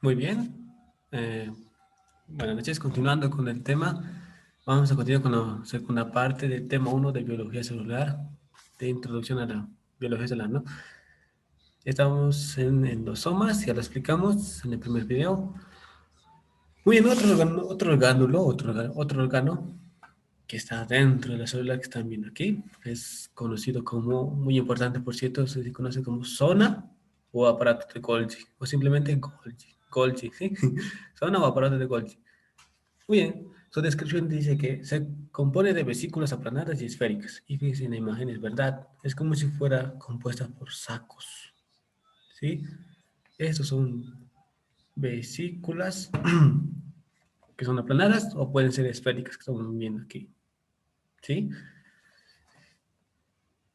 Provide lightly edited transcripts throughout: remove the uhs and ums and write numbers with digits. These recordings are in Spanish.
Muy bien. Eh, Buenas noches. Continuando con el tema, vamos a continuar con la segunda parte del tema uno de biología celular, de introducción a la biología celular, ¿no? Estamos en endosomas, ya lo explicamos en el primer video. Muy bien, otro órgano que está dentro de la célula que están viendo aquí, es conocido como, muy importante por cierto, se conoce como zona o aparato de Golgi, o simplemente Golgi, ¿sí? Zona o aparato de Golgi. Muy bien, su descripción dice que se compone de vesículas aplanadas y esféricas. Y fíjense en la imagen, es verdad, es como si fuera compuesta por sacos, ¿sí? Estos son vesículas que son aplanadas o pueden ser esféricas, que estamos viendo aquí, ¿sí?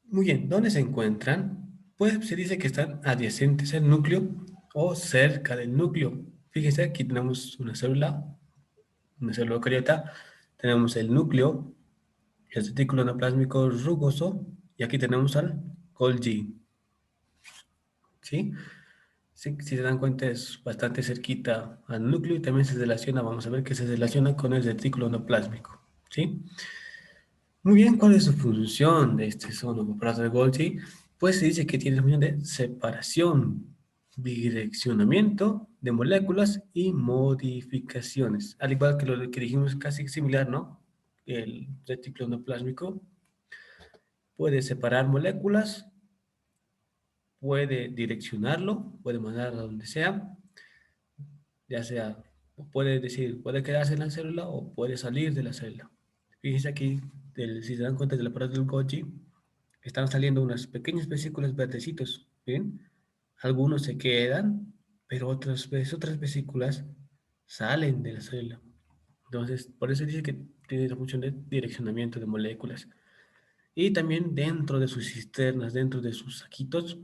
Muy bien, ¿dónde se encuentran? Pues se dice que están adyacentes al núcleo o cerca del núcleo. Fíjense, aquí tenemos una célula eucariota, tenemos el núcleo, el retículo endoplasmico rugoso, y aquí tenemos al Golgi, ¿sí? Sí, si se dan cuenta es bastante cerquita al núcleo y también se relaciona, vamos a ver que se relaciona con el retículo endoplásmico, ¿sí? Muy bien, ¿cuál es su función de este sonopoparato de Golgi? Pues se dice que tiene la función de separación, bidireccionamiento de moléculas y modificaciones. Al igual que lo que dijimos, casi similar, ¿no? El retículo endoplásmico puede separar moléculas, puede direccionarlo, puede mandarlo a donde sea, ya sea, puede decir, puede quedarse en la célula o puede salir de la célula. Fíjense aquí, si se dan cuenta del aparato del Golgi, están saliendo unas pequeñas vesículas verdecitos, ¿bien? Algunos se quedan, pero otras vesículas salen de la célula. Entonces, por eso dice que tiene la función de direccionamiento de moléculas. Y también dentro de sus cisternas, dentro de sus saquitos,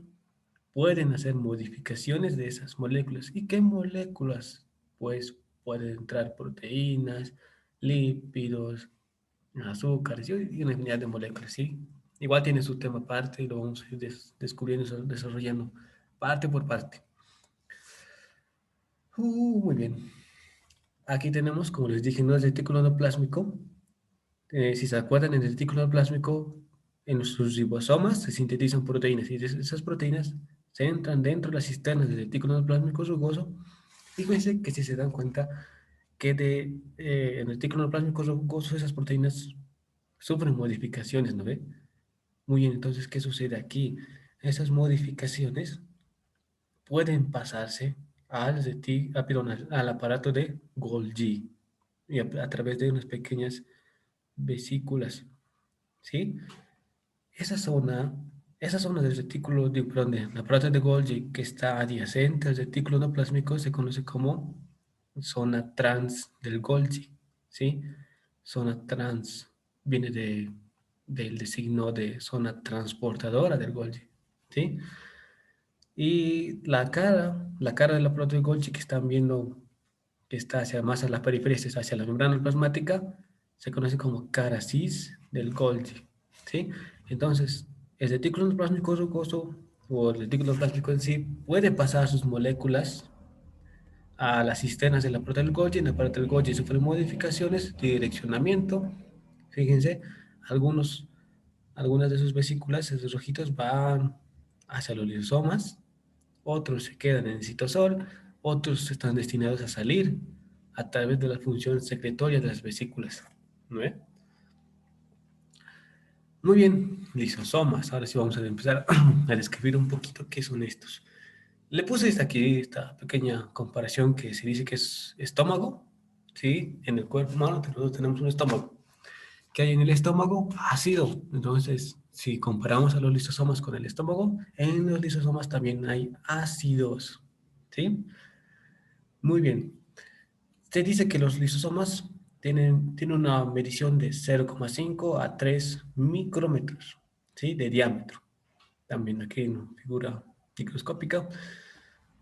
pueden hacer modificaciones de esas moléculas. ¿Y qué moléculas? Pues pueden entrar proteínas, lípidos, azúcares y una infinidad de moléculas, ¿sí? Igual tiene su tema aparte y lo vamos a ir descubriendo, desarrollando parte por parte. Muy bien. Aquí tenemos, como les dije, ¿no? El retículo endoplásmico. Si se acuerdan, en el retículo endoplásmico, en sus ribosomas se sintetizan proteínas y esas proteínas se entran dentro de las cisternas del retículo endoplásmico rugoso. Fíjense que si se dan cuenta que en el retículo endoplásmico rugoso esas proteínas sufren modificaciones, ¿no ve? Muy bien, entonces, ¿qué sucede aquí? Esas modificaciones pueden pasarse al aparato de Golgi y a través de unas pequeñas vesículas, ¿sí? Esa zona, esa zona del retículo, perdón, del aparato de Golgi que está adyacente al retículo endoplásmico se conoce como zona trans del Golgi, ¿sí? Zona trans viene del designo de zona transportadora del Golgi, ¿sí? Y la cara de la proteína de Golgi que están viendo, que está hacia más a las periferias, hacia la membrana plasmática, se conoce como cara cis del Golgi, ¿sí? Entonces, el retículo plásmico rugoso o el retículo plástico en sí puede pasar sus moléculas a las cisternas de la proteína del Golgi. En la parte del Golgi sufren modificaciones de direccionamiento. Fíjense, algunos, algunas de sus vesículas, esos rojitos, van hacia los lisosomas, otros se quedan en el citosol, otros están destinados a salir a través de la función secretoria de las vesículas, ¿no ve? Muy bien, lisosomas. Ahora sí vamos a empezar a describir un poquito qué son estos. Le puse esta pequeña comparación que se dice que es estómago, ¿sí? En el cuerpo humano nosotros tenemos un estómago. ¿Qué hay en el estómago? Ácido. Entonces, si comparamos a los lisosomas con el estómago, en los lisosomas también hay ácidos, ¿sí? Muy bien. Se dice que los lisosomas tienen una medición de 0,5 a 3 micrómetros, ¿sí? De diámetro. También aquí en una figura microscópica.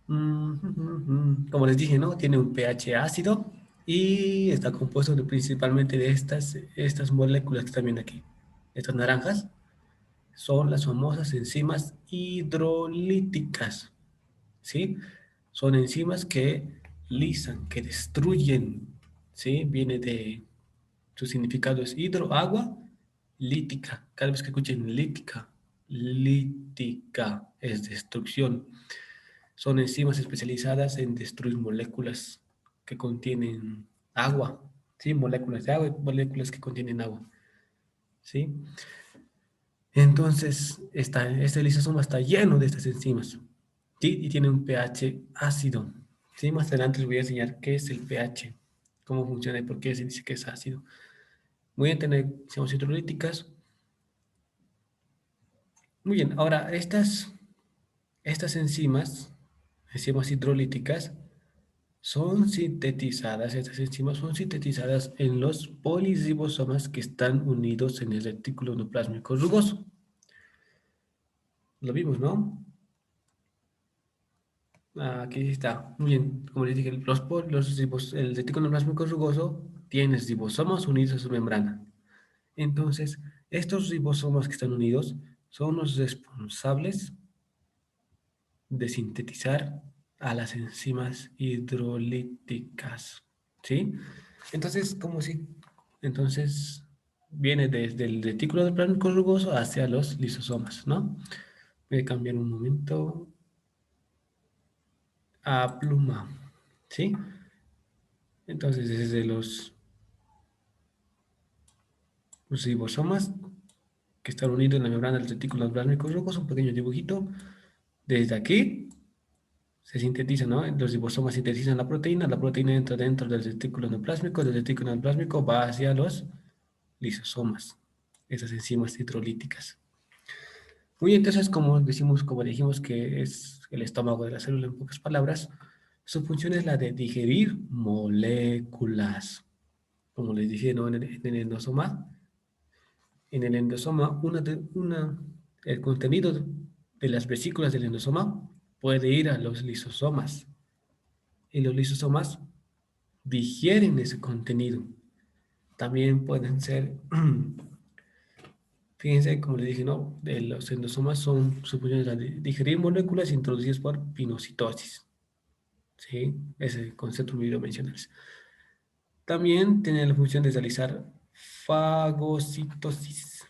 Como les dije, ¿no? Tiene un pH ácido y está compuesto principalmente de estas moléculas que están viendo aquí. Estas naranjas son las famosas enzimas hidrolíticas, ¿sí? Son enzimas que lisan, que destruyen, ¿sí? Viene de, su significado es hidro, agua, lítica. Cada vez que escuchen lítica, lítica es destrucción. Son enzimas especializadas en destruir moléculas que contienen agua, ¿sí? Moléculas de agua y moléculas que contienen agua, ¿sí? Entonces, este lisosoma está lleno de estas enzimas, ¿sí? Y tiene un pH ácido, ¿sí? Más adelante les voy a enseñar qué es el pH, cómo funciona y por qué se dice que es ácido. Voy a tener enzimas hidrolíticas. Muy bien, ahora estas enzimas hidrolíticas, son sintetizadas, estas enzimas son sintetizadas en los poliribosomas que están unidos en el retículo endoplásmico rugoso. Lo vimos, ¿no? Aquí está. Muy bien. Como les dije, el retículo endoplásmico rugoso tiene ribosomas unidos a su membrana. Entonces, estos ribosomas que están unidos son los responsables de sintetizar a las enzimas hidrolíticas, ¿sí? Entonces, entonces viene desde el retículo del plasmático rugoso hacia los lisosomas, ¿no? Voy a cambiar un momento a pluma, ¿sí? Entonces, desde los ribosomas que están unidos en la membrana del retículo plasmático rugoso, un pequeño dibujito, desde aquí se sintetiza, ¿no? Los ribosomas sintetizan la proteína entra dentro del retículo endoplásmico, del retículo endoplásmico va hacia los lisosomas, esas enzimas hidrolíticas. Muy bien, entonces, como dijimos que es el estómago de la célula en pocas palabras, su función es la de digerir moléculas. Como les dije, ¿no? En el endosoma, el contenido de las vesículas del endosoma puede ir a los lisosomas y los lisosomas digieren ese contenido. También pueden ser, fíjense, como les dije, ¿no? Los endosomas su función es la de digerir moléculas introducidas por pinocitosis. ¿Sí? Ese concepto me olvidó mencionarles. También tiene la función de realizar fagocitosis.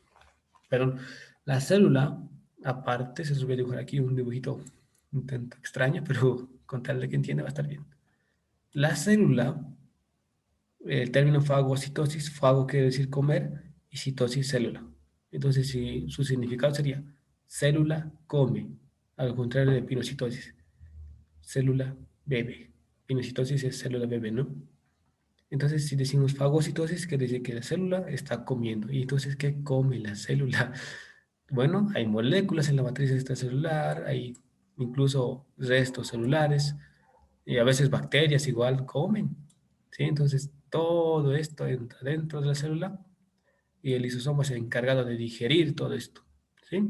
Perdón, la célula, aparte, se voy a dibujar aquí un dibujito un tanto extraño, pero con tal de que entienda va a estar bien. La célula, el término fagocitosis, fago quiere decir comer y citosis célula. Entonces, su significado sería célula come, al contrario de pinocitosis, célula bebe. Pinocitosis es célula bebe, ¿no? Entonces, si decimos fagocitosis, quiere decir que la célula está comiendo. ¿Y entonces qué come la célula? Bueno, hay moléculas en la matriz extracelular, hay incluso restos celulares, y a veces bacterias igual comen, ¿sí? Entonces, todo esto entra dentro de la célula y el lisosoma es el encargado de digerir todo esto, ¿sí?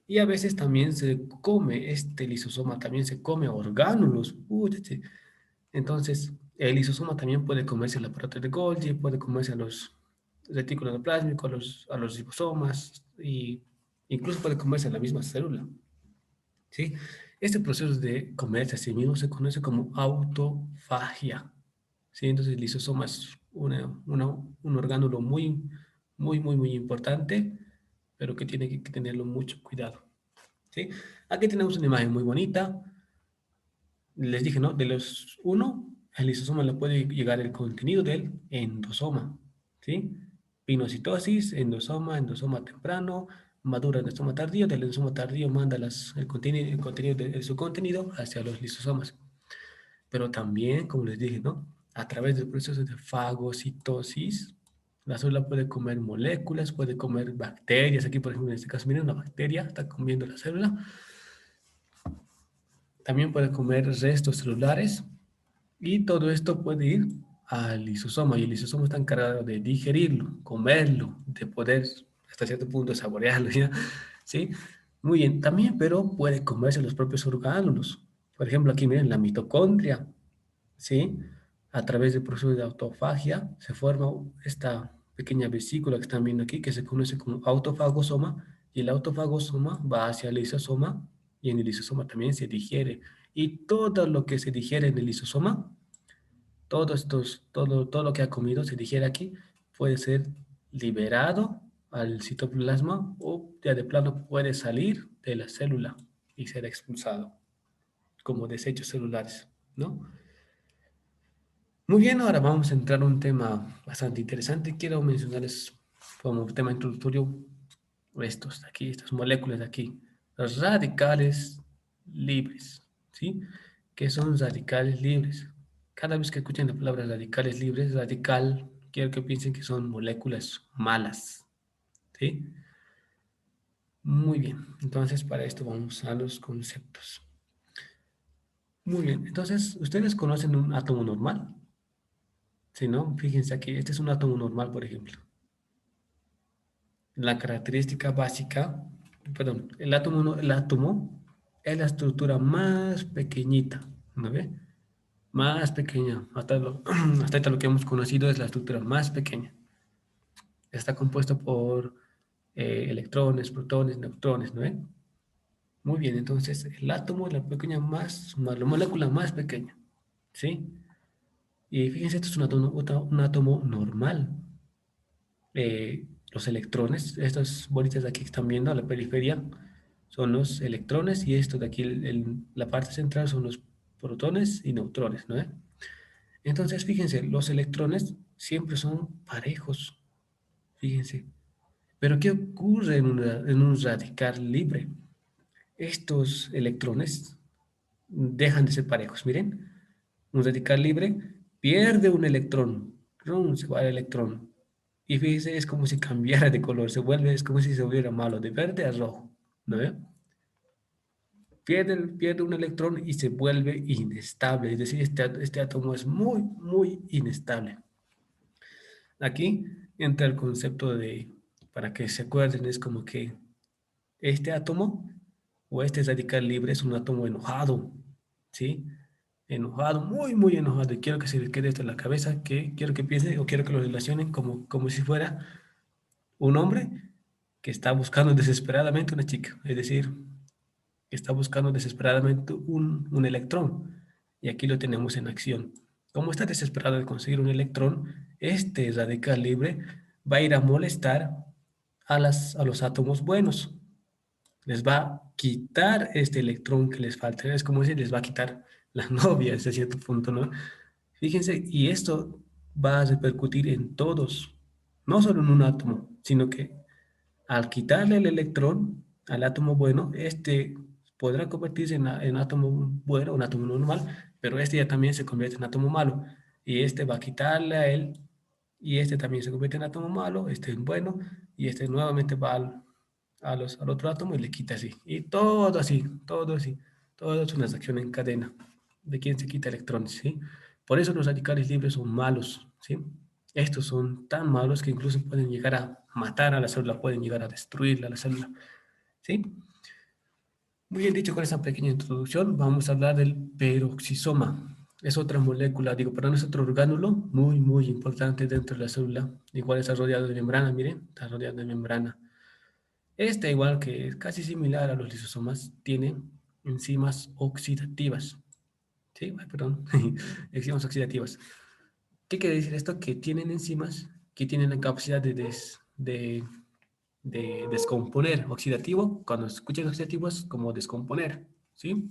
Y a veces también este lisosoma también se come orgánulos. Entonces, el lisosoma también puede comerse el aparato de Golgi, puede comerse a los retículos endoplásmicos, a los ribosomas, y incluso puede comerse a la misma célula, ¿sí? Este proceso de comerse a sí mismo se conoce como autofagia, ¿sí? Entonces, el lisosoma es un orgánulo muy, muy, muy, muy importante, pero que tiene que tenerlo mucho cuidado, ¿sí? Aquí tenemos una imagen muy bonita. Les dije, ¿no? De los uno, el lisosoma le puede llegar el contenido del endosoma, ¿sí? Pinocitosis, endosoma temprano, madura endosoma tardío, del endosoma tardío manda el contenido de su contenido hacia los lisosomas. Pero también, como les dije, ¿no? A través del proceso de fagocitosis, la célula puede comer moléculas, puede comer bacterias. Aquí, por ejemplo, en este caso, miren, una bacteria está comiendo la célula. También puede comer restos celulares y todo esto puede ir al lisosoma y el lisosoma está encargado de digerirlo, comerlo, de poder hasta cierto punto saborearlo, ¿ya? ¿Sí? Muy bien, también, pero puede comerse los propios orgánulos. Por ejemplo, aquí miren la mitocondria, ¿sí? A través del proceso de autofagia se forma esta pequeña vesícula que están viendo aquí que se conoce como autofagosoma y el autofagosoma va hacia el lisosoma y en el lisosoma también se digiere Y todo lo que se digiere en el lisosoma, todo lo que ha comido se digiere aquí, puede ser liberado al citoplasma o ya de plano puede salir de la célula y ser expulsado como desechos celulares, ¿no? Muy bien, ahora vamos a entrar a un tema bastante interesante. Quiero mencionarles como tema introductorio estos de aquí, estas moléculas de aquí, los radicales libres, ¿sí? ¿Qué son radicales libres? Cada vez que escuchen la palabra radicales libres, radical, quiero que piensen que son moléculas malas, ¿sí? Muy bien, entonces para esto vamos a los conceptos. Muy bien, entonces, ¿ustedes conocen un átomo normal? Si no, fíjense aquí, este es un átomo normal, por ejemplo. La característica básica, perdón, el átomo es la estructura más pequeñita, ¿no ve? Más pequeña, hasta ahorita lo que hemos conocido es la estructura más pequeña. Está compuesto por electrones, protones, neutrones, ¿no ve? Muy bien, entonces el átomo es la molécula más pequeña, ¿sí? Y fíjense, esto es un átomo normal. Los electrones, estas bolitas de aquí que están viendo a la periferia, son los electrones y esto de aquí, la parte central son los protones y neutrones, ¿no? Entonces, fíjense, los electrones siempre son parejos, fíjense. Pero ¿qué ocurre en un radical libre? Estos electrones dejan de ser parejos, miren. Un radical libre pierde un electrón, ¡rum! Se va el electrón. Y fíjese, es como si cambiara de color, es como si se hubiera malo, de verde a rojo, ¿no ve? Pierde un electrón y se vuelve inestable, es decir, este átomo es muy, muy inestable. Aquí entra el concepto de, para que se acuerden, es como que este átomo o este radical libre es un átomo enojado, ¿sí? Enojado, muy, muy enojado. Y quiero que se les quede esto en la cabeza, que quiero que piensen o quiero que lo relacionen como si fuera un hombre que está buscando desesperadamente una chica, es decir, que está buscando desesperadamente un electrón. Y aquí lo tenemos en acción. Como está desesperado de conseguir un electrón, este radical libre va a ir a molestar a los átomos buenos. Les va a quitar este electrón que les falta. Es como si les va a quitar la novia hasta cierto punto, ¿no? Fíjense, y esto va a repercutir en todos, no solo en un átomo, sino que al quitarle el electrón al átomo bueno, este podrá convertirse en átomo bueno, un átomo normal, pero este ya también se convierte en átomo malo. Y este va a quitarle a él, y este también se convierte en átomo malo, este en bueno, y este nuevamente va al otro átomo y le quita así. Y todo así, todo así. Todo es una reacción en cadena de quien se quita electrones, ¿sí? Por eso los radicales libres son malos, ¿sí? Estos son tan malos que incluso pueden llegar a matar a la célula, pueden llegar a destruirla a la célula, ¿sí? Muy bien dicho con esta pequeña introducción, vamos a hablar del peroxisoma. Es otra molécula, digo, perdón, es otro orgánulo muy, muy importante dentro de la célula. Igual está rodeado de membrana, miren, está rodeado de membrana. Este, igual que es casi similar a los lisosomas, tiene enzimas oxidativas. ¿Sí? Ay, perdón, enzimas oxidativas. ¿Qué quiere decir esto? Que tienen enzimas que tienen la capacidad de descomponer. Oxidativo, cuando escuchan oxidativo es como descomponer, ¿sí?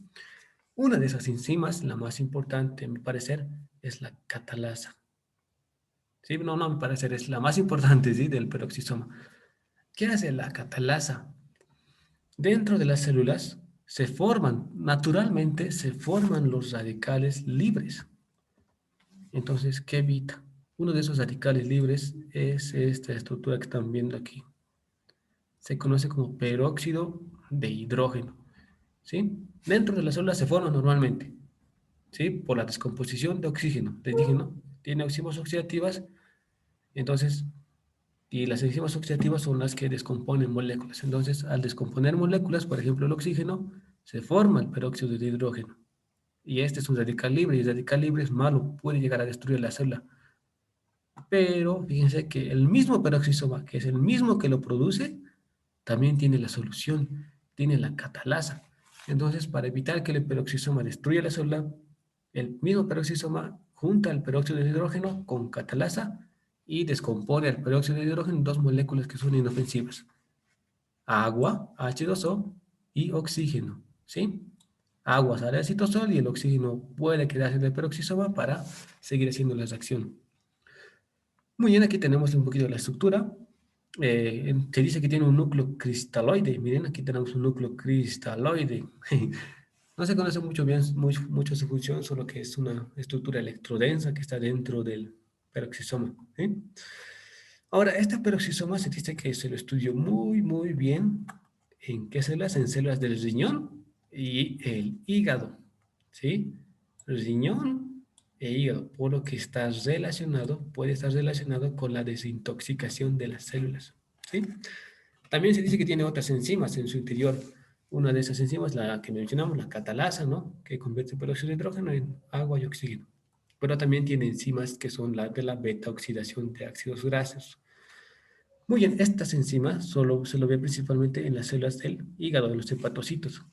Una de esas enzimas, la más importante, a mi parecer, es la catalasa. ¿Sí? No, no, a mi parecer, es la más importante, ¿sí? Del peroxisoma. ¿Qué hace la catalasa? Dentro de las células naturalmente se forman los radicales libres. Entonces, ¿qué evita? Uno de esos radicales libres es esta estructura que están viendo aquí. Se conoce como peróxido de hidrógeno, ¿sí? Dentro de las células se forma normalmente, ¿sí? Por la descomposición de oxígeno. Les dije, ¿no? Tiene enzimas oxidativas, entonces, y las enzimas oxidativas son las que descomponen moléculas. Entonces, al descomponer moléculas, por ejemplo, el oxígeno, se forma el peróxido de hidrógeno. Y este es un radical libre, y el radical libre es malo, puede llegar a destruir la célula. Pero fíjense que el mismo peroxisoma, que es el mismo que lo produce, también tiene la solución, tiene la catalasa. Entonces, para evitar que el peroxisoma destruya la célula, el mismo peroxisoma junta el peróxido de hidrógeno con catalasa y descompone el peróxido de hidrógeno en dos moléculas que son inofensivas: agua, H2O, y oxígeno, ¿sí? Agua sale al citosol y el oxígeno puede quedarse en el peroxisoma para seguir haciendo la reacción. Muy bien, aquí tenemos un poquito de la estructura. Se dice que tiene un núcleo cristaloide. Miren, aquí tenemos un núcleo cristaloide. No se conoce mucho su función, solo que es una estructura electrodensa que está dentro del peroxisoma, ¿sí? Ahora, este peroxisoma se dice que se lo estudió muy bien. ¿En qué células? En células del riñón y el hígado, ¿sí? Riñón e hígado, por lo que puede estar relacionado con la desintoxicación de las células, ¿sí? También se dice que tiene otras enzimas en su interior. Una de esas enzimas, la que mencionamos, la catalasa, ¿no? Que convierte el peróxido de hidrógeno en agua y oxígeno. Pero también tiene enzimas que son la de la beta oxidación de ácidos grasos. Muy bien, estas enzimas solo se lo ve principalmente en las células del hígado, de los hepatocitos.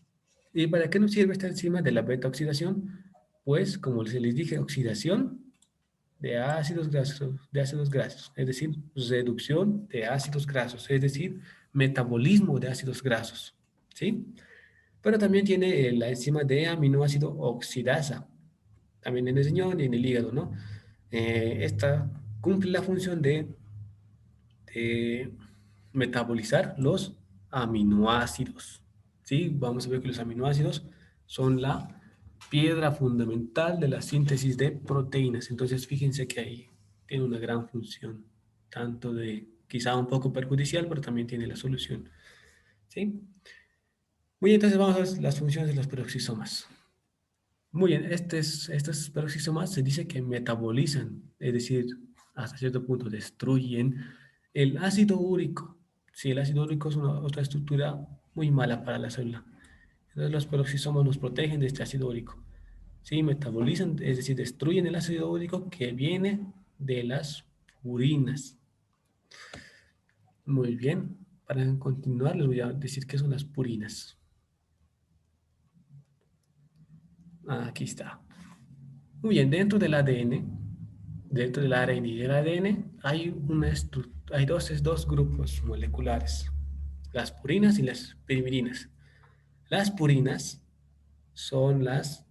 ¿Y para qué nos sirve esta enzima de la beta oxidación? Pues, como se les dije, oxidación de ácidos grasos, es decir, reducción de ácidos grasos, es decir, metabolismo de ácidos grasos, ¿sí? Pero también tiene la enzima de aminoácido oxidasa, también en el riñón y en el hígado, ¿no? Esta cumple la función de metabolizar los aminoácidos, ¿sí? Vamos a ver que los aminoácidos son la piedra fundamental de la síntesis de proteínas. Entonces, fíjense que ahí tiene una gran función, tanto de quizá un poco perjudicial, pero también tiene la solución, ¿sí? Muy bien, entonces vamos a ver las funciones de los peroxisomas. Muy bien, estos peroxisomas se dice que metabolizan, es decir, hasta cierto punto destruyen el ácido úrico. Sí, el ácido úrico es otra estructura muy mala para la célula. Entonces los peroxisomas nos protegen de este ácido úrico. Sí, metabolizan, es decir, destruyen el ácido úrico que viene de las purinas. Muy bien, para continuar les voy a decir qué son las purinas. Aquí está. Muy bien, dentro del ARN y del ADN hay dos grupos moleculares, las purinas y las pirimidines. Las purinas son las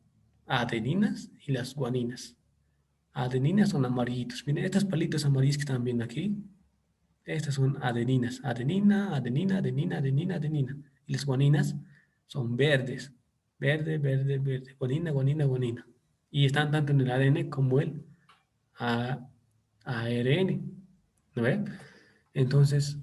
adeninas y las guaninas. Adeninas son amarillitos. Miren, estos palitos amarillos que están viendo aquí, estas son adeninas. Adenina, adenina, adenina, adenina, adenina. Y las guaninas son verdes. Verde, verde, verde. Guanina, guanina, guanina. Y están tanto en el ADN como el a ARN, ¿no ve? Entonces,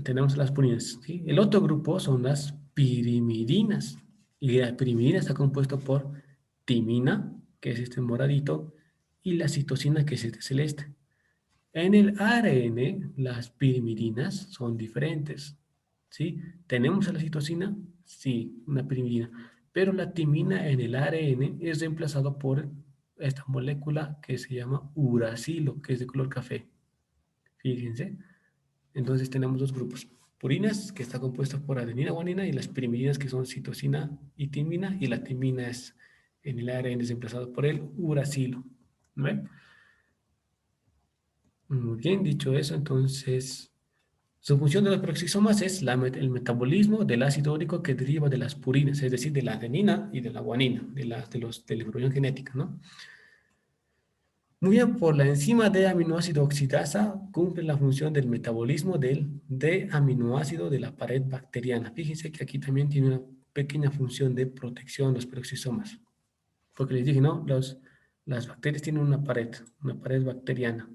tenemos las purinas, ¿sí? El otro grupo son las pirimidinas, y la pirimidina está compuesto por timina, que es este moradito, y la citosina, que es este celeste. En el ARN, las pirimidinas son diferentes, ¿sí? ¿Tenemos a la citosina? Sí, una pirimidina. Pero la timina en el ARN es reemplazado por esta molécula que se llama uracilo, que es de color café. Fíjense. Entonces tenemos dos grupos. Purinas, que está compuesta por adenina, guanina, y las pirimidinas, que son citosina y timina, y la timina es en el ARN es reemplazado por el uracilo. ¿No? Muy bien, dicho eso, entonces su función de los peroxisomas es el metabolismo del ácido úrico que deriva de las purinas, es decir, de la adenina y de la guanina, de la información genética, ¿no? Muy bien, por la enzima de aminoácido oxidasa cumple la función del metabolismo del de aminoácido de la pared bacteriana. Fíjense que aquí también tiene una pequeña función de protección los peroxisomas, porque les dije, ¿no? Las bacterias tienen una pared bacteriana.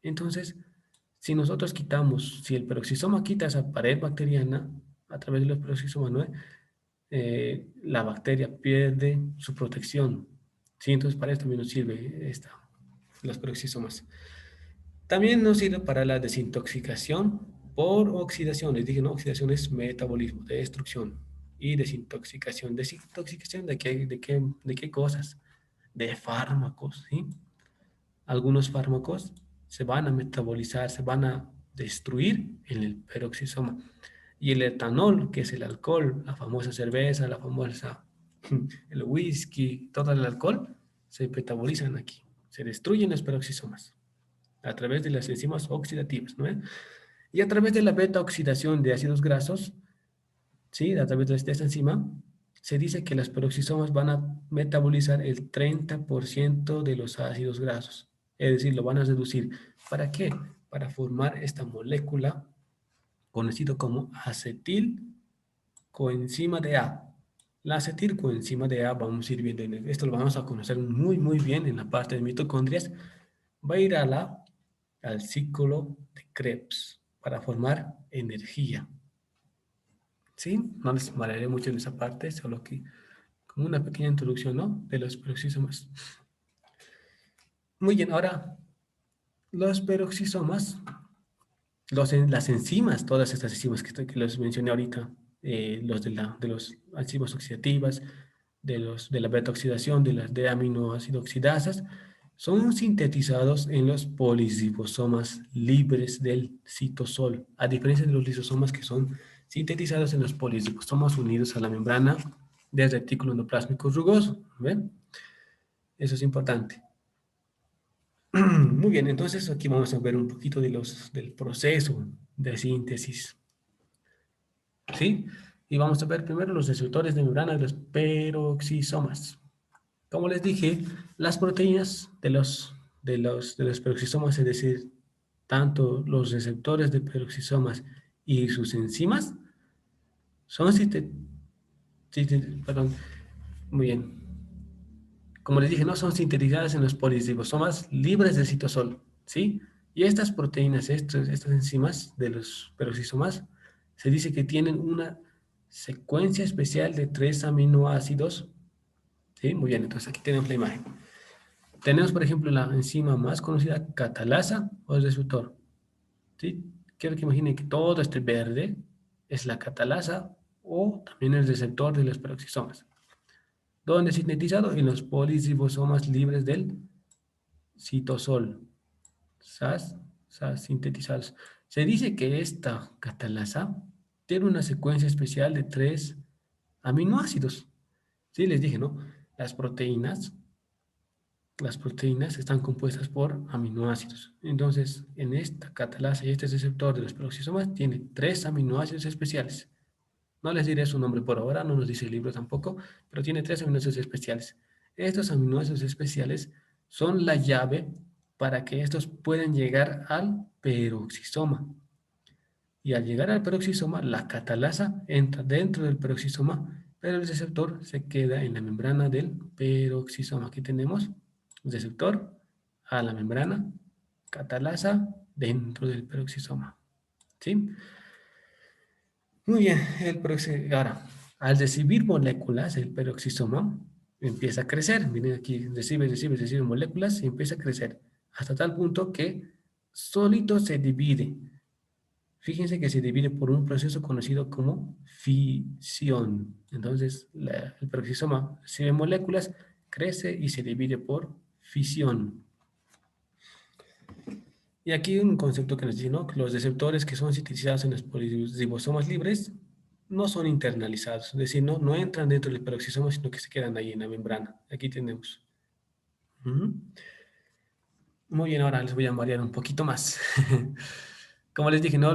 Entonces, si el peroxisoma quita esa pared bacteriana a través de los peroxisomas, ¿no? La bacteria pierde su protección. Sí, entonces para esto también nos sirve los peroxisomas. También nos sirve para la desintoxicación por oxidación. Les dije, no, oxidación es metabolismo, destrucción y desintoxicación. ¿Desintoxicación de qué cosas? De fármacos, ¿sí? Algunos fármacos se van a metabolizar, se van a destruir en el peroxisoma. Y el etanol, que es el alcohol, la famosa cerveza, la famosa, el whisky, todo el alcohol, se metabolizan aquí. Se destruyen los peroxisomas a través de las enzimas oxidativas, ¿no? Y a través de la beta oxidación de ácidos grasos, ¿sí? A través de esta enzima, se dice que los peroxisomas van a metabolizar el 30% de los ácidos grasos. Es decir, lo van a reducir. ¿Para qué? Para formar esta molécula conocida como acetilcoenzima de A. La acetilcoenzima de A, vamos a ir viendo, esto lo vamos a conocer muy, muy bien en la parte de mitocondrias, va a ir al ciclo de Krebs para formar energía. ¿Sí? No les marearé mucho en esa parte, solo que como una pequeña introducción, ¿no? De los peroxisomas. Muy bien, ahora los peroxisomas, las enzimas, todas estas enzimas que les mencioné ahorita, de los enzimas oxidativas, de la beta oxidación, de las de aminoácido oxidasas, son sintetizados en los poliribosomas libres del citosol, a diferencia de los lisosomas que son sintetizados en los poliribosomas unidos a la membrana del retículo endoplásmico rugoso. ¿Ven? Eso es importante. Muy bien, entonces aquí vamos a ver un poquito del proceso de síntesis. ¿Sí? Y vamos a ver primero los receptores de membrana de los peroxisomas. Como les dije, las proteínas de los peroxisomas, es decir, tanto los receptores de peroxisomas y sus enzimas, son perdón, muy bien. Como les dije, no son sintetizadas en los poliribosomas libres de citosol, ¿sí? Y estas proteínas, estas enzimas de los peroxisomas, se dice que tienen una secuencia especial de 3 aminoácidos, ¿sí? Muy bien, entonces aquí tenemos la imagen. Tenemos, por ejemplo, la enzima más conocida, catalasa o el receptor, ¿sí? Quiero que imaginen que todo este verde es la catalasa o también el receptor de los peroxisomas. ¿Dónde es sintetizado? En los poliribosomas libres del citosol. SAS, SAS sintetizados. Se dice que esta catalasa tiene una secuencia especial de 3 aminoácidos. Sí, les dije, ¿no? Las proteínas, las proteínas están compuestas por aminoácidos. Entonces, en esta catalasa y este receptor de los peroxisomas tiene 3 aminoácidos especiales. No les diré su nombre por ahora, no nos dice el libro tampoco, pero tiene 3 aminoácidos especiales. Estos aminoácidos especiales son la llave para que estos puedan llegar al peroxisoma. Y al llegar al peroxisoma, la catalasa entra dentro del peroxisoma, pero el receptor se queda en la membrana del peroxisoma. Aquí tenemos el receptor a la membrana, catalasa dentro del peroxisoma. ¿Sí? Muy bien, ahora, al recibir moléculas, el peroxisoma empieza a crecer. Miren aquí, recibe moléculas y empieza a crecer hasta tal punto que solito se divide. Fíjense que se divide por un proceso conocido como fisión. Entonces, el peroxisoma recibe moléculas, crece y se divide por fisión. Y aquí un concepto que nos dice, ¿no? Que los receptores que son sintetizados en los poliribosomas libres no son internalizados, es decir, no entran dentro del peroxisoma, sino que se quedan ahí en la membrana. Aquí tenemos. Ujú. Muy bien, ahora les voy a variar un poquito más. Como les dije, ¿no?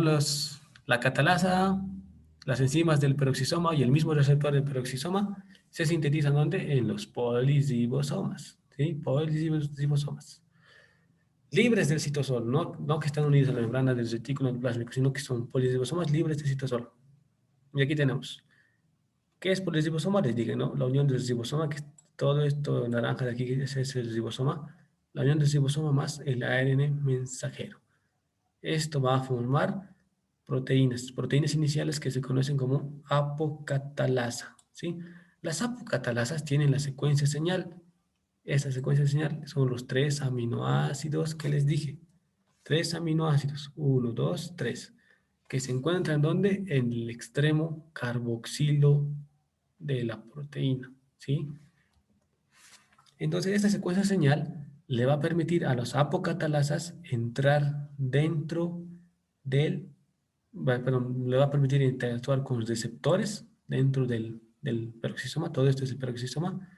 La catalasa, las enzimas del peroxisoma y el mismo receptor del peroxisoma se sintetizan ¿dónde? En los poliribosomas, ¿sí? Poliribosomas. Libres del citosol, no que están unidos a la membrana del retículo endoplasmico, sino que son poliribosomas libres del citosol. Y aquí tenemos, ¿qué es poliribosoma? Les dije, ¿no? La unión del ribosoma, que es todo esto naranja de aquí, ese es el ribosoma, la unión del ribosoma más el ARN mensajero. Esto va a formar proteínas iniciales que se conocen como apocatalasa, ¿sí? Las apocatalasas tienen la secuencia señal. Esta secuencia señal son los 3 aminoácidos que les dije. 3 aminoácidos, 1, 2, 3, que se encuentran ¿dónde? En el extremo carboxilo de la proteína, ¿sí? Entonces, esta secuencia señal le va a permitir a los apocatalasas entrar dentro del perdón, le va a permitir interactuar con los receptores dentro del peroxisoma. Todo esto es el peroxisoma,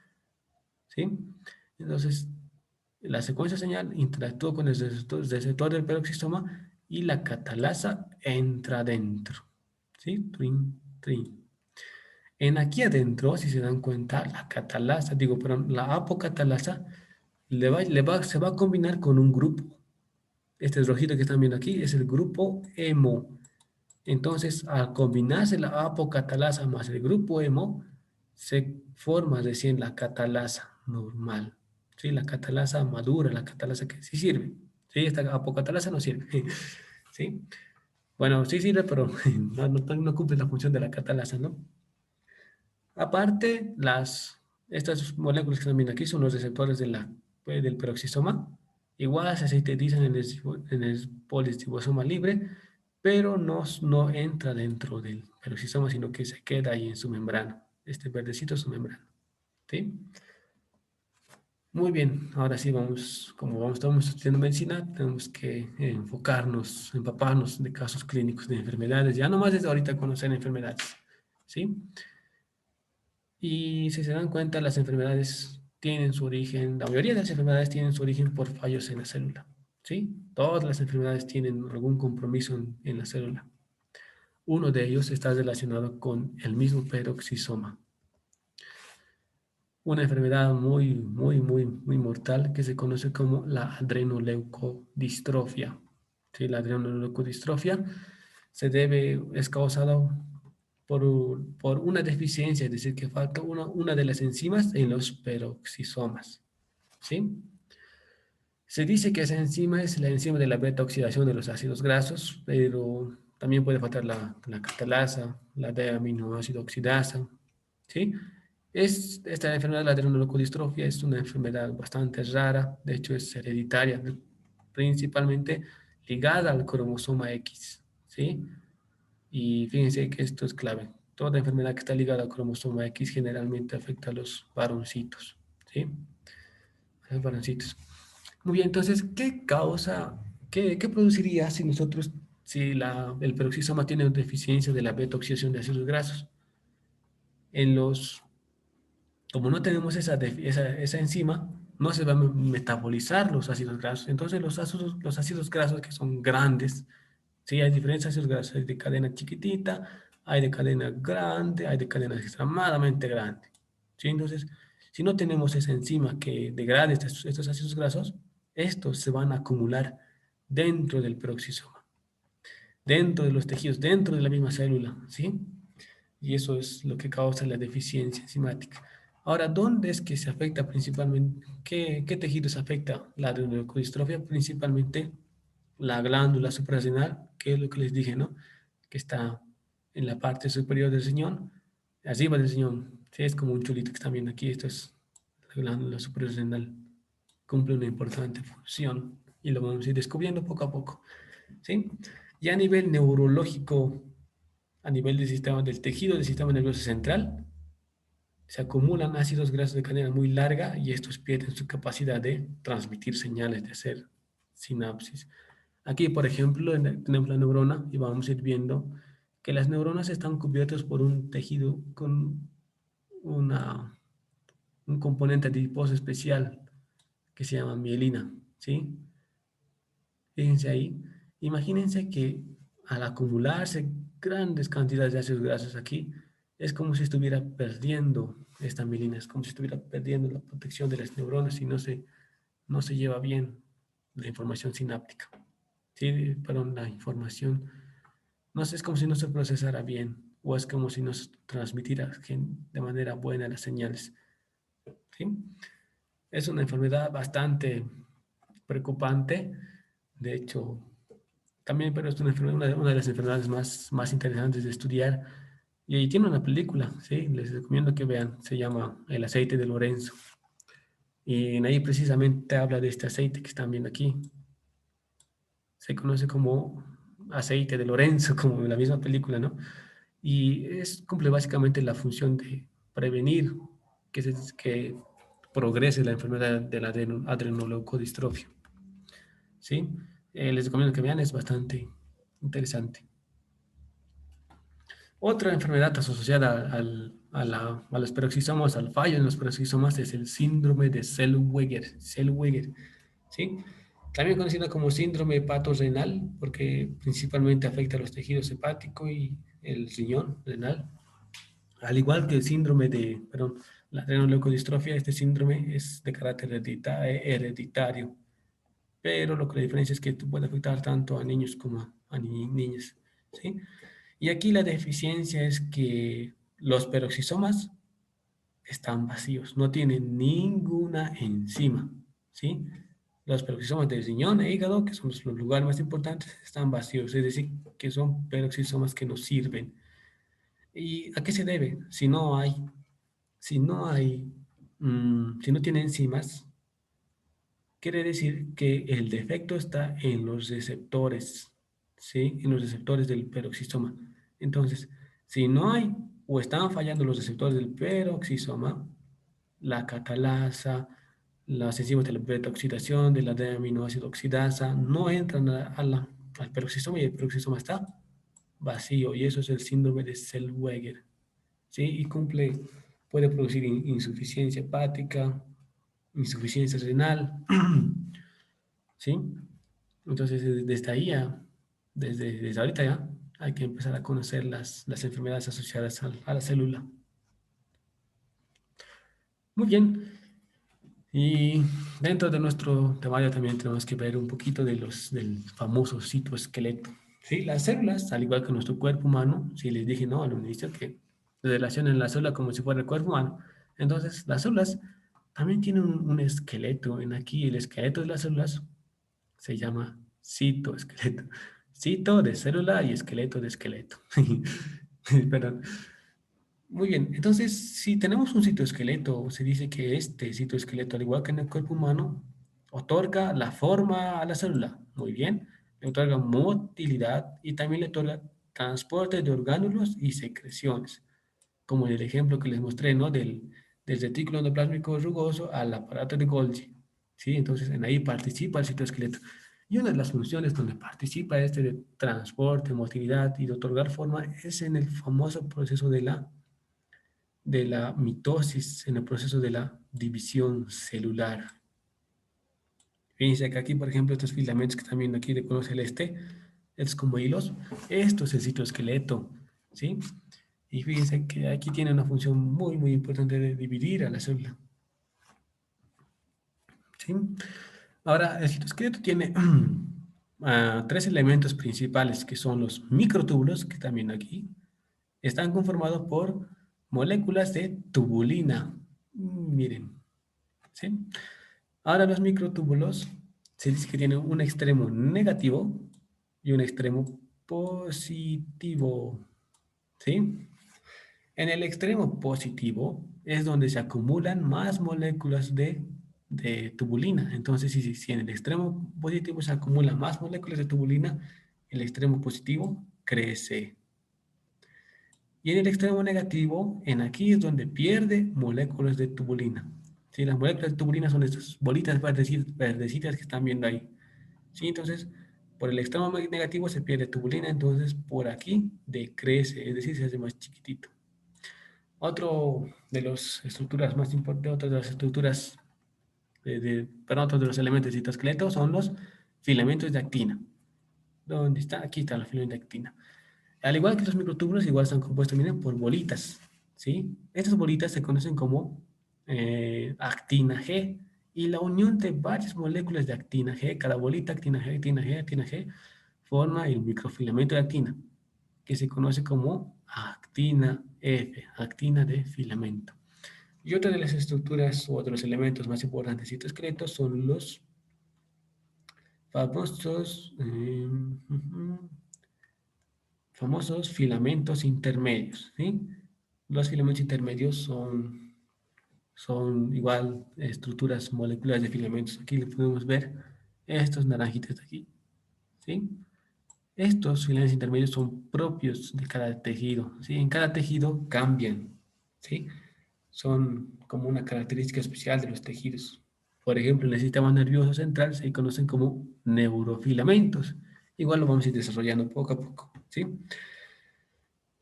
¿sí? Entonces, la secuencia señal interactúa con el receptor del peroxisoma y la catalasa entra dentro, ¿sí? Trin, trin. En aquí adentro, si se dan cuenta, la catalasa, digo, perdón, la apocatalasa se va a combinar con un grupo. Este rojito que están viendo aquí es el grupo hemo. Entonces, al combinarse la apocatalasa más el grupo hemo, se forma recién la catalasa normal. ¿Sí? La catalasa madura, la catalasa que sí sirve. ¿Sí? Esta apocatalasa no sirve. ¿Sí? Bueno, sí sirve, pero no cumple la función de la catalasa, ¿no? Aparte, estas moléculas que están viendo aquí son los receptores del peroxisoma. Igual se sintetizan en el polisribosoma libre, pero no entra dentro del peroxisoma, sino que se queda ahí en su membrana. Este verdecito es su membrana. ¿Sí? Muy bien, ahora sí vamos, estamos estudiando medicina, tenemos que enfocarnos, empaparnos de casos clínicos de enfermedades, ya nomás desde ahorita conocer enfermedades. ¿Sí? Y si se dan cuenta, las enfermedades tienen su origen, la mayoría de las enfermedades tienen su origen por fallos en la célula. ¿Sí? Todas las enfermedades tienen algún compromiso en la célula. Uno de ellos está relacionado con el mismo peroxisoma. Una enfermedad muy mortal que se conoce como la adrenoleucodistrofia. ¿Sí? La adrenoleucodistrofia es causada por una deficiencia, es decir, que falta una de las enzimas en los peroxisomas. ¿Sí? Se dice que esa enzima es la enzima de la beta oxidación de los ácidos grasos, pero también puede faltar la catalasa, la de-aminoácido oxidasa. ¿Sí? Esta enfermedad, la adrenoleucodistrofia, es una enfermedad bastante rara, de hecho es hereditaria, principalmente ligada al cromosoma X. ¿Sí? Y fíjense que esto es clave. Toda enfermedad que está ligada al cromosoma X generalmente afecta a los varoncitos, ¿sí? A los varoncitos. Muy bien, entonces, qué produciría si el peroxisoma tiene deficiencia de la beta-oxidación de ácidos grasos? En los, como no tenemos esa enzima, no se van a metabolizar los ácidos grasos. Entonces, los ácidos grasos que son grandes, sí, hay diferentes ácidos grasos, hay de cadena chiquitita, hay de cadena grande, hay de cadena extremadamente grande. ¿Sí? Entonces, si no tenemos esa enzima que degrade estos ácidos grasos, estos se van a acumular dentro del peroxisoma, dentro de los tejidos, dentro de la misma célula, ¿sí? Y eso es lo que causa la deficiencia enzimática. Ahora, ¿dónde es que se afecta principalmente? ¿Qué tejidos afecta la adrenoleucodistrofia? Principalmente la glándula suprarrenal, que es lo que les dije, ¿no? Que está en la parte superior del riñón, arriba del riñón. Sí, es como un chulito que están viendo aquí. Esto es la glándula suprarrenal. Cumple una importante función y lo vamos a ir descubriendo poco a poco. ¿Sí? Y a nivel neurológico, a nivel del tejido del sistema nervioso central, se acumulan ácidos grasos de cadena muy larga y estos pierden su capacidad de transmitir señales, de hacer sinapsis. Aquí, por ejemplo, tenemos la neurona y vamos a ir viendo que las neuronas están cubiertas por un tejido con una, un componente adiposo especial que se llama mielina, ¿sí? Fíjense ahí. Imagínense que al acumularse grandes cantidades de ácidos grasos aquí, es como si estuviera perdiendo esta mielina, es como si estuviera perdiendo la protección de las neuronas y no se lleva bien la información sináptica. Sí, perdón, la información, no sé, es como si no se procesara bien o es como si no se transmitiera de manera buena las señales. ¿Sí? Es una enfermedad bastante preocupante, de hecho, también, pero es una de las enfermedades más interesantes de estudiar. Y tiene una película, ¿sí? Les recomiendo que vean, se llama El aceite de Lorenzo. Y en ahí precisamente habla de este aceite que están viendo aquí. Se conoce como aceite de Lorenzo, como en la misma película, ¿no? Y cumple básicamente la función de prevenir que progrese la enfermedad de la adrenoleucodistrofia, ¿sí? Les recomiendo que vean, es bastante interesante. Otra enfermedad asociada a los peroxisomas, al fallo en los peroxisomas, es el síndrome de Zellweger, ¿sí? También conocido como síndrome hepatorrenal, porque principalmente afecta a los tejidos hepático y el riñón renal. Al igual que el síndrome perdón, la adrenoleucodistrofia, este síndrome es de carácter hereditario, pero lo que la diferencia es que puede afectar tanto a niños como a niñas, ¿sí? Y aquí la deficiencia es que los peroxisomas están vacíos, no tienen ninguna enzima, ¿sí? Los peroxisomas del riñón e hígado, que son los lugares más importantes, están vacíos, es decir, que son peroxisomas que no sirven. ¿Y a qué se debe? Si no tiene enzimas, quiere decir que el defecto está en los receptores, ¿sí? En los receptores del peroxisoma. Entonces, si no hay o están fallando los receptores del peroxisoma, la catalasa, las enzimas de la beta-oxidación, de la D-aminoácido oxidasa, no entran al peroxisoma y el peroxisoma está vacío. Y eso es el síndrome de Zellweger, ¿sí? Y puede producir insuficiencia hepática, insuficiencia renal, ¿sí? Entonces, desde ahí desde ahorita ya, hay que empezar a conocer las enfermedades asociadas a la célula. Muy bien. Y dentro de nuestro temario también tenemos que ver un poquito del famoso citoesqueleto. ¿Sí? Las células, al igual que nuestro cuerpo humano, si les dije no al inicio que se relacionan la célula como si fuera el cuerpo humano, entonces las células también tienen un esqueleto. En aquí el esqueleto de las células se llama citoesqueleto. Cito de célula y esqueleto de esqueleto. Perdón. Muy bien, entonces si tenemos un citoesqueleto, se dice que este citoesqueleto, al igual que en el cuerpo humano, otorga la forma a la célula. Muy bien, le otorga motilidad y también le otorga transporte de orgánulos y secreciones, como en el ejemplo que les mostré, ¿no? Del retículo endoplásmico rugoso al aparato de Golgi. ¿Sí? Entonces en ahí participa el citoesqueleto. Y una de las funciones donde participa este de transporte, motilidad y de otorgar forma es en el famoso proceso de la mitosis, en el proceso de la división celular. Fíjense que aquí, por ejemplo, estos filamentos que están viendo aquí de color celeste, es como hilos, esto es el citoesqueleto, ¿sí? Y fíjense que aquí tiene una función muy, muy importante de dividir a la célula, ¿sí? Ahora, el citoesqueleto tiene tres elementos principales, que son los microtúbulos, que están viendo aquí, están conformados por moléculas de tubulina. Miren, ¿sí? Ahora los microtúbulos se dice que tienen un extremo negativo y un extremo positivo, ¿sí? En el extremo positivo es donde se acumulan más moléculas de tubulina. Entonces, si en el extremo positivo se acumulan más moléculas de tubulina, el extremo positivo crece. Y en el extremo negativo, en aquí es donde pierde moléculas de tubulina. ¿Sí? Las moléculas de tubulina son estas bolitas verdecitas que están viendo ahí. ¿Sí? Entonces, por el extremo negativo se pierde tubulina, entonces por aquí decrece, es decir, se hace más chiquitito. Otro de las estructuras más importantes, otra de las estructuras, perdón, otro de los elementos del citoesqueleto son los filamentos de actina. ¿Dónde está? Aquí está el filamento de actina. Al igual que los microtúbulos, igual están compuestos también por bolitas, ¿sí? Estas bolitas se conocen como actina G, y la unión de varias moléculas de actina G, cada bolita, actina G, actina G, actina G, forma el microfilamento de actina, que se conoce como actina F, actina de filamento. Y otra de las estructuras o de los elementos más importantes del citoesqueleto son los famosos, famosos filamentos intermedios, ¿sí? Los filamentos intermedios son igual estructuras moleculares de filamentos. Aquí le podemos ver estos naranjitas de aquí, ¿sí? Estos filamentos intermedios son propios de cada tejido, ¿sí? En cada tejido cambian, ¿sí? Son como una característica especial de los tejidos. Por ejemplo, en el sistema nervioso central se conocen como neurofilamentos. Igual lo vamos a ir desarrollando poco a poco, ¿sí?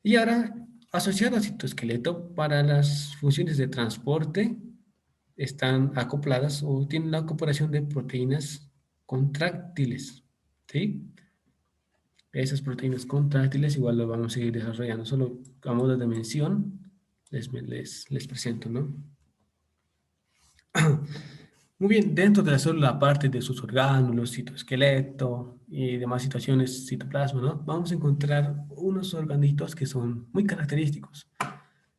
Y ahora, asociado al citoesqueleto, para las funciones de transporte, están acopladas o tienen la cooperación de proteínas contráctiles, ¿sí? Esas proteínas contráctiles igual lo vamos a seguir desarrollando, solo a modo de mención les presento, ¿no? Muy bien, dentro de la célula, aparte de sus orgánulos, citoesqueleto y demás situaciones, citoplasma, ¿no? Vamos a encontrar unos organitos que son muy característicos.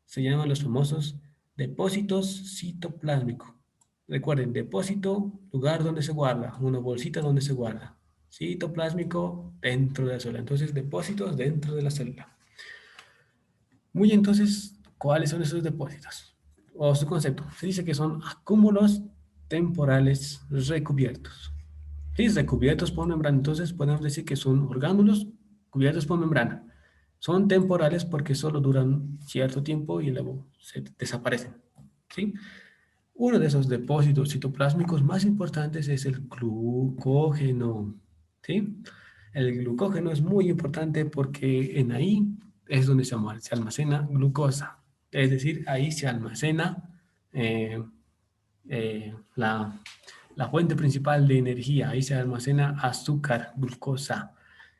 Se llaman los famosos depósitos citoplásmicos. Recuerden, depósito, lugar donde se guarda, una bolsita donde se guarda. Citoplásmico, dentro de la célula. Entonces, depósitos dentro de la célula. Muy bien, entonces, ¿cuáles son esos depósitos? O su concepto. Se dice que son acúmulos temporales recubiertos. Sí, recubiertos por membrana. Entonces, podemos decir que son orgánulos cubiertos por membrana. Son temporales porque solo duran cierto tiempo y luego se desaparecen. ¿Sí? Uno de esos depósitos citoplásmicos más importantes es el glucógeno. ¿Sí? El glucógeno es muy importante porque en ahí es donde se almacena glucosa. Es decir, ahí se almacena eh, la fuente principal de energía. Ahí se almacena azúcar, glucosa.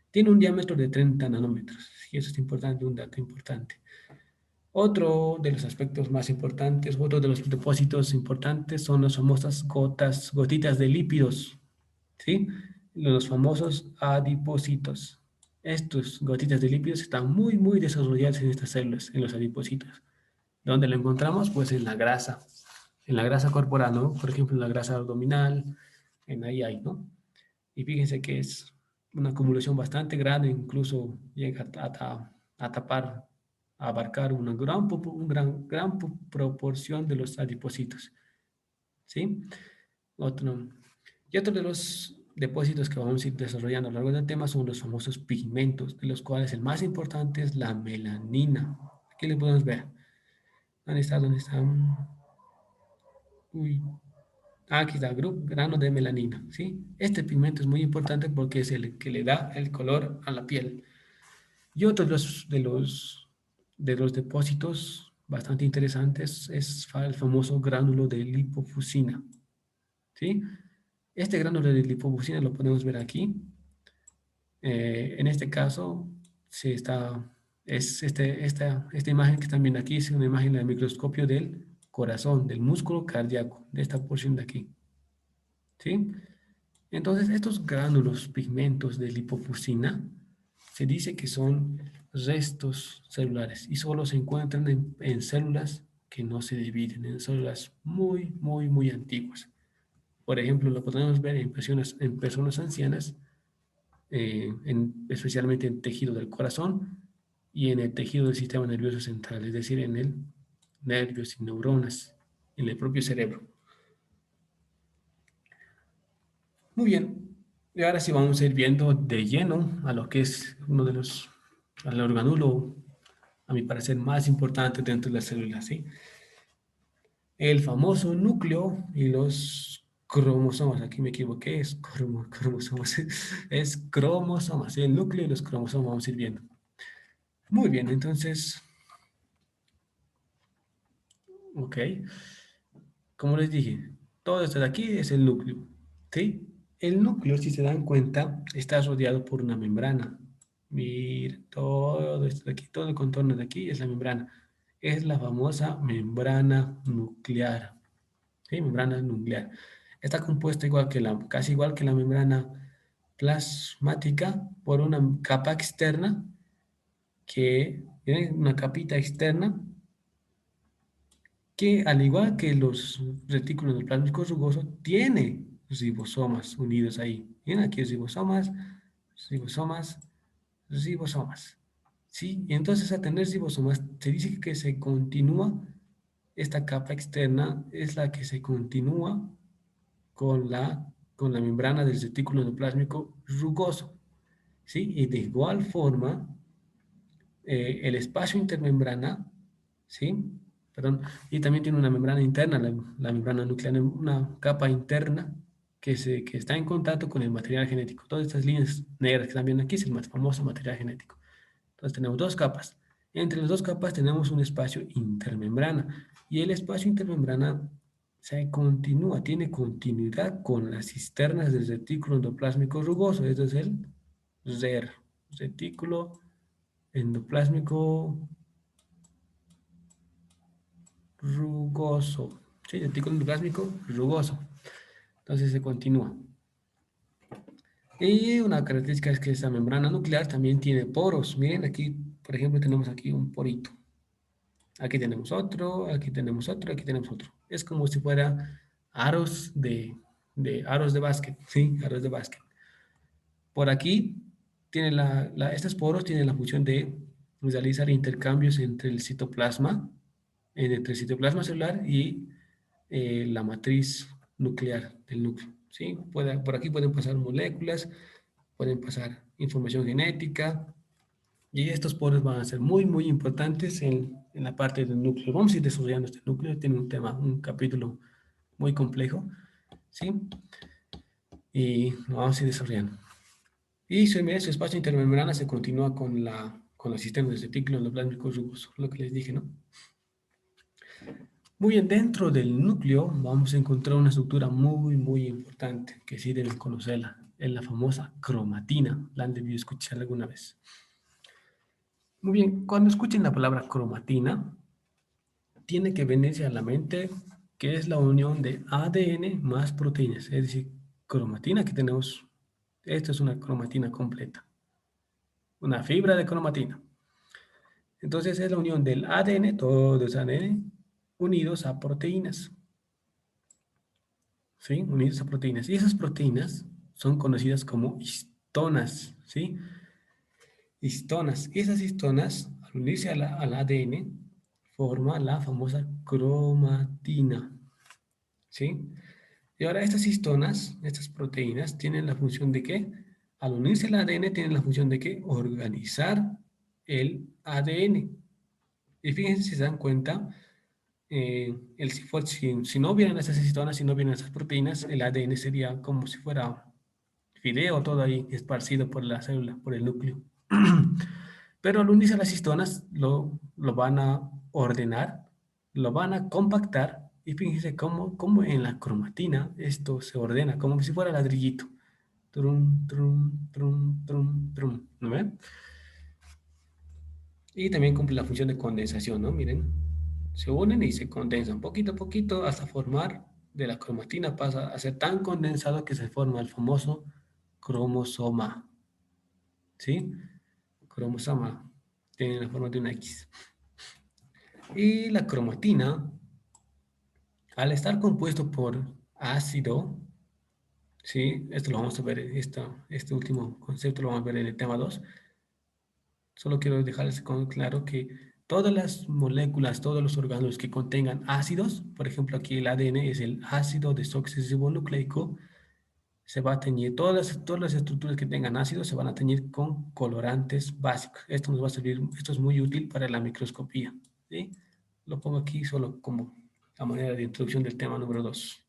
Tiene un diámetro de 30 nanómetros. Y eso es importante, un dato importante. Otro de los aspectos más importantes, otro de los depósitos importantes son las famosas gotitas de lípidos, ¿sí? Los famosos adipocitos. Estos gotitas de lípidos están muy desarrolladas en estas células, en los adipocitos. ¿Dónde lo encontramos? Pues en la grasa corporal, ¿no? Por ejemplo, en la grasa abdominal, en ahí hay, ¿no? Y fíjense que es una acumulación bastante grande, incluso llega a tapar, a abarcar gran proporción de los adipocitos, ¿sí? Otro, y otro de los depósitos que vamos a ir desarrollando a lo largo del tema son los famosos pigmentos, de los cuales el más importante es la melanina. Aquí le podemos ver. ¿Dónde está? ¿Dónde está? Uy. Aquí está, grano de melanina, ¿sí? Este pigmento es muy importante porque es el que le da el color a la piel. Y otro de los depósitos bastante interesantes es el famoso gránulo de lipofuscina, ¿sí? Este gránulo de lipofuscina lo podemos ver aquí. En este caso, se está, es esta imagen que están viendo aquí es una imagen del microscopio del corazón, del músculo cardíaco, de esta porción de aquí, ¿sí? Entonces, estos gránulos, pigmentos de lipofuscina, se dice que son restos celulares y solo se encuentran en células que no se dividen, en células muy antiguas. Por ejemplo, lo podemos ver en personas ancianas, especialmente en tejido del corazón y en el tejido del sistema nervioso central, es decir, en el nervios y neuronas, en el propio cerebro. Muy bien, y ahora sí vamos a ir viendo de lleno a lo que es uno de al organulo, a mi parecer, más importante dentro de las células, ¿sí? El famoso núcleo y los cromosomas. Aquí me equivoqué, es cromosomas, es cromosomas, ¿sí? El núcleo y los cromosomas vamos a ir viendo. Muy bien, entonces, ok, como les dije, todo esto de aquí es el núcleo, ¿sí? El núcleo, si se dan cuenta, está rodeado por una membrana. Mira, todo esto de aquí, todo el contorno de aquí es la membrana. Es la famosa membrana nuclear. ¿Sí? Membrana nuclear. Está compuesta casi igual que la membrana plasmática por una capa externa que tiene una capita externa que al igual que los retículos endoplasmicos rugosos, tiene ribosomas unidos ahí. Miren aquí ribosomas, ribosomas, ribosomas. ¿Sí? Y entonces al tener ribosomas, se dice que se continúa, esta capa externa es la que se continúa con la membrana del retículo endoplásmico rugoso. ¿Sí? Y de igual forma, el espacio intermembrana, ¿sí? Perdón, y también tiene una membrana interna, la membrana nuclear, una capa interna que está en contacto con el material genético. Todas estas líneas negras que están viendo aquí es el más famoso material genético. Entonces tenemos dos capas. Entre las dos capas tenemos un espacio intermembrana y el espacio intermembrana tiene continuidad con las cisternas del retículo endoplásmico rugoso, esto es el RER, retículo endoplásmico rugoso, ¿sí? Retículo endoplásmico rugoso. Entonces se continúa. Y una característica es que esta membrana nuclear también tiene poros. Miren, aquí, por ejemplo, tenemos aquí un porito. Aquí tenemos otro, aquí tenemos otro, aquí tenemos otro. Es como si fuera aros aros de básquet, ¿sí? Aros de básquet. Por aquí, estos poros tienen la función de realizar intercambios entre el citoplasma, entre el citoplasma celular y la matriz nuclear del núcleo, ¿sí? Por aquí pueden pasar moléculas, pueden pasar información genética, y estos poros van a ser muy, muy importantes en la parte del núcleo. Vamos a ir desarrollando este núcleo, tiene un tema, un capítulo muy complejo, ¿sí? Y lo vamos a ir desarrollando. Y su espacio intermembrana se continúa con los sistemas de retículo endoplásmico rugoso, lo que les dije, ¿no? Muy bien, dentro del núcleo vamos a encontrar una estructura muy, muy importante, que sí deben conocerla, es la famosa cromatina, la han debido escuchar alguna vez. Muy bien, cuando escuchen la palabra cromatina, tiene que venirse a la mente que es la unión de ADN más proteínas, es decir, cromatina que tenemos, esto es una cromatina completa, una fibra de cromatina. Entonces es la unión del ADN, todo es ADN, unidos a proteínas, ¿sí? Unidos a proteínas. Y esas proteínas son conocidas como histonas, ¿sí? Histonas. Y esas histonas, al unirse al ADN, forma la famosa cromatina, ¿sí? Y ahora estas histonas, estas proteínas, tienen la función de que, al unirse al ADN, tienen la función de que organizar el ADN. Y fíjense si se dan cuenta, si no hubieran esas histonas, si no hubieran esas proteínas, el ADN sería como si fuera fideo todo ahí esparcido por la célula, por el núcleo. Pero al unirse a las histonas, lo van a ordenar, lo van a compactar, y fíjense cómo en la cromatina esto se ordena, como si fuera ladrillito. Trum, trum, trum, trum, trum, ¿no ven? Y también cumple la función de condensación, ¿no? Miren, se unen y se condensan poquito a poquito hasta formar, de la cromatina pasa a ser tan condensado que se forma el famoso cromosoma, ¿sí? Cromosoma tiene la forma de una X. Y la cromatina, al estar compuesto por ácido, ¿sí? Esto lo vamos a ver, este último concepto lo vamos a ver en el tema 2. Solo quiero dejarles claro que todas las moléculas, todos los órganos que contengan ácidos, por ejemplo aquí el ADN es el ácido desoxirribonucleico, se va a teñir, todas las estructuras que tengan ácidos se van a teñir con colorantes básicos. Esto nos va a servir, esto es muy útil para la microscopía, ¿sí? Lo pongo aquí solo como a manera de introducción del tema número 2.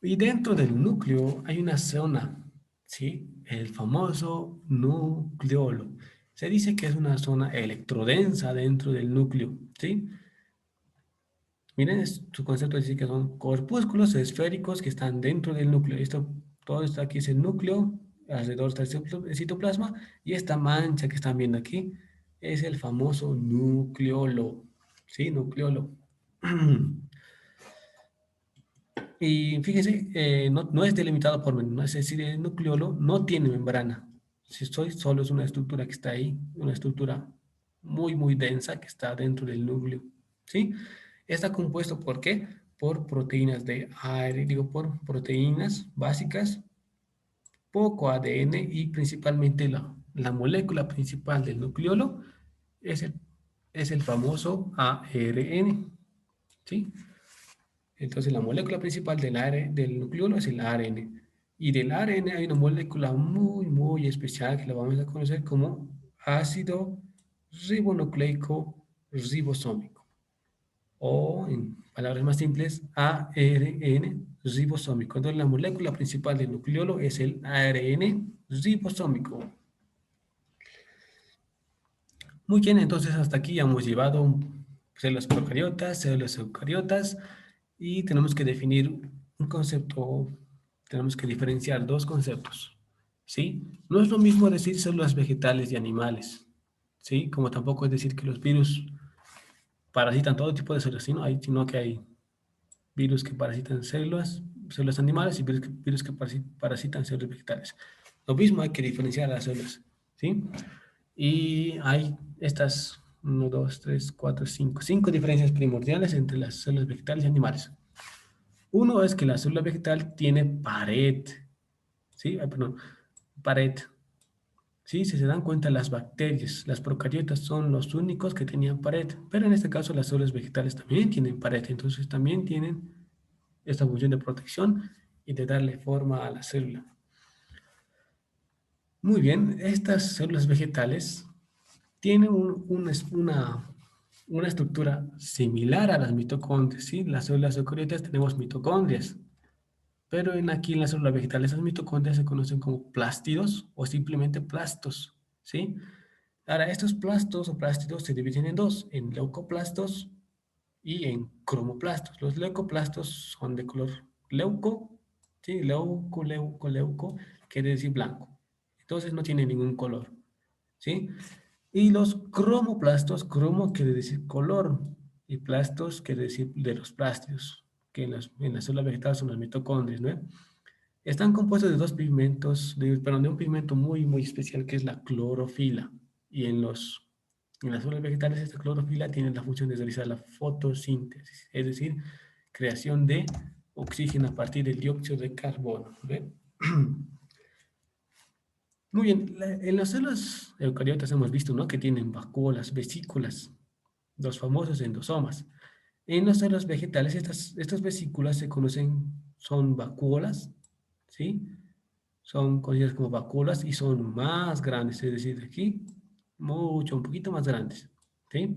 Y dentro del núcleo hay una zona, ¿sí? El famoso nucleolo. Se dice que es una zona electrodensa dentro del núcleo, ¿sí? Miren, su concepto dice que son corpúsculos esféricos que están dentro del núcleo. Todo esto aquí es el núcleo, alrededor está el citoplasma, y esta mancha que están viendo aquí es el famoso nucleolo, ¿sí? Nucleolo. Y fíjense, no es delimitado por membrana, es decir, el nucleolo no tiene membrana. Si estoy, solo es una estructura que está ahí, una estructura muy, muy densa que está dentro del núcleo, ¿sí? Está compuesto ¿por qué? Por proteínas de ARN, digo, por proteínas básicas, poco ADN y principalmente la molécula principal del nucleolo es el famoso ARN, ¿sí? Entonces, la molécula principal del nucleolo es el ARN. Y del ARN hay una molécula muy, muy especial que la vamos a conocer como ácido ribonucleico ribosómico. O, en palabras más simples, ARN ribosómico. Entonces, la molécula principal del nucleolo es el ARN ribosómico. Muy bien, entonces hasta aquí ya hemos llevado células procariotas, células eucariotas y tenemos que definir un concepto, tenemos que diferenciar dos conceptos, ¿sí? No es lo mismo decir células vegetales y animales, ¿sí? Como tampoco es decir que los virus parasitan todo tipo de células, sino que hay virus que parasitan células animales y virus que parasitan células vegetales. Lo mismo hay que diferenciar las células, ¿sí? Y hay estas, 5 diferencias primordiales entre las células vegetales y animales. Uno es que la célula vegetal tiene pared, ¿sí? Perdón, pared. Sí, si se dan cuenta, las bacterias, las procariotas son los únicos que tenían pared, pero en este caso las células vegetales también tienen pared, entonces también tienen esta función de protección y de darle forma a la célula. Muy bien, estas células vegetales tienen una estructura similar a las mitocondrias, ¿sí? Las células eucariotas tenemos mitocondrias, pero aquí en las células vegetales esas mitocondrias se conocen como plástidos o simplemente plastos, ¿sí? Ahora, estos plastos o plástidos se dividen en dos, en leucoplastos y en cromoplastos. Los leucoplastos son de color leuco, ¿sí? Leuco, quiere decir blanco. Entonces no tiene ningún color, ¿sí? Y los cromoplastos, cromo quiere decir color, y plastos quiere decir de los plástidos, que en las células vegetales son las mitocondrias, ¿no? Están compuestos de dos pigmentos, perdón, de un pigmento muy, muy especial que es la clorofila. Y en las células vegetales esta clorofila tiene la función de realizar la fotosíntesis, es decir, creación de oxígeno a partir del dióxido de carbono. ¿Ve? Muy bien, en las células eucariotas hemos visto, ¿no?, que tienen vacuolas, vesículas, los famosos endosomas. En las células vegetales estas vesículas se conocen, son vacuolas, ¿sí? Son conocidas como vacuolas y son más grandes, es decir, aquí, un poquito más grandes, ¿sí?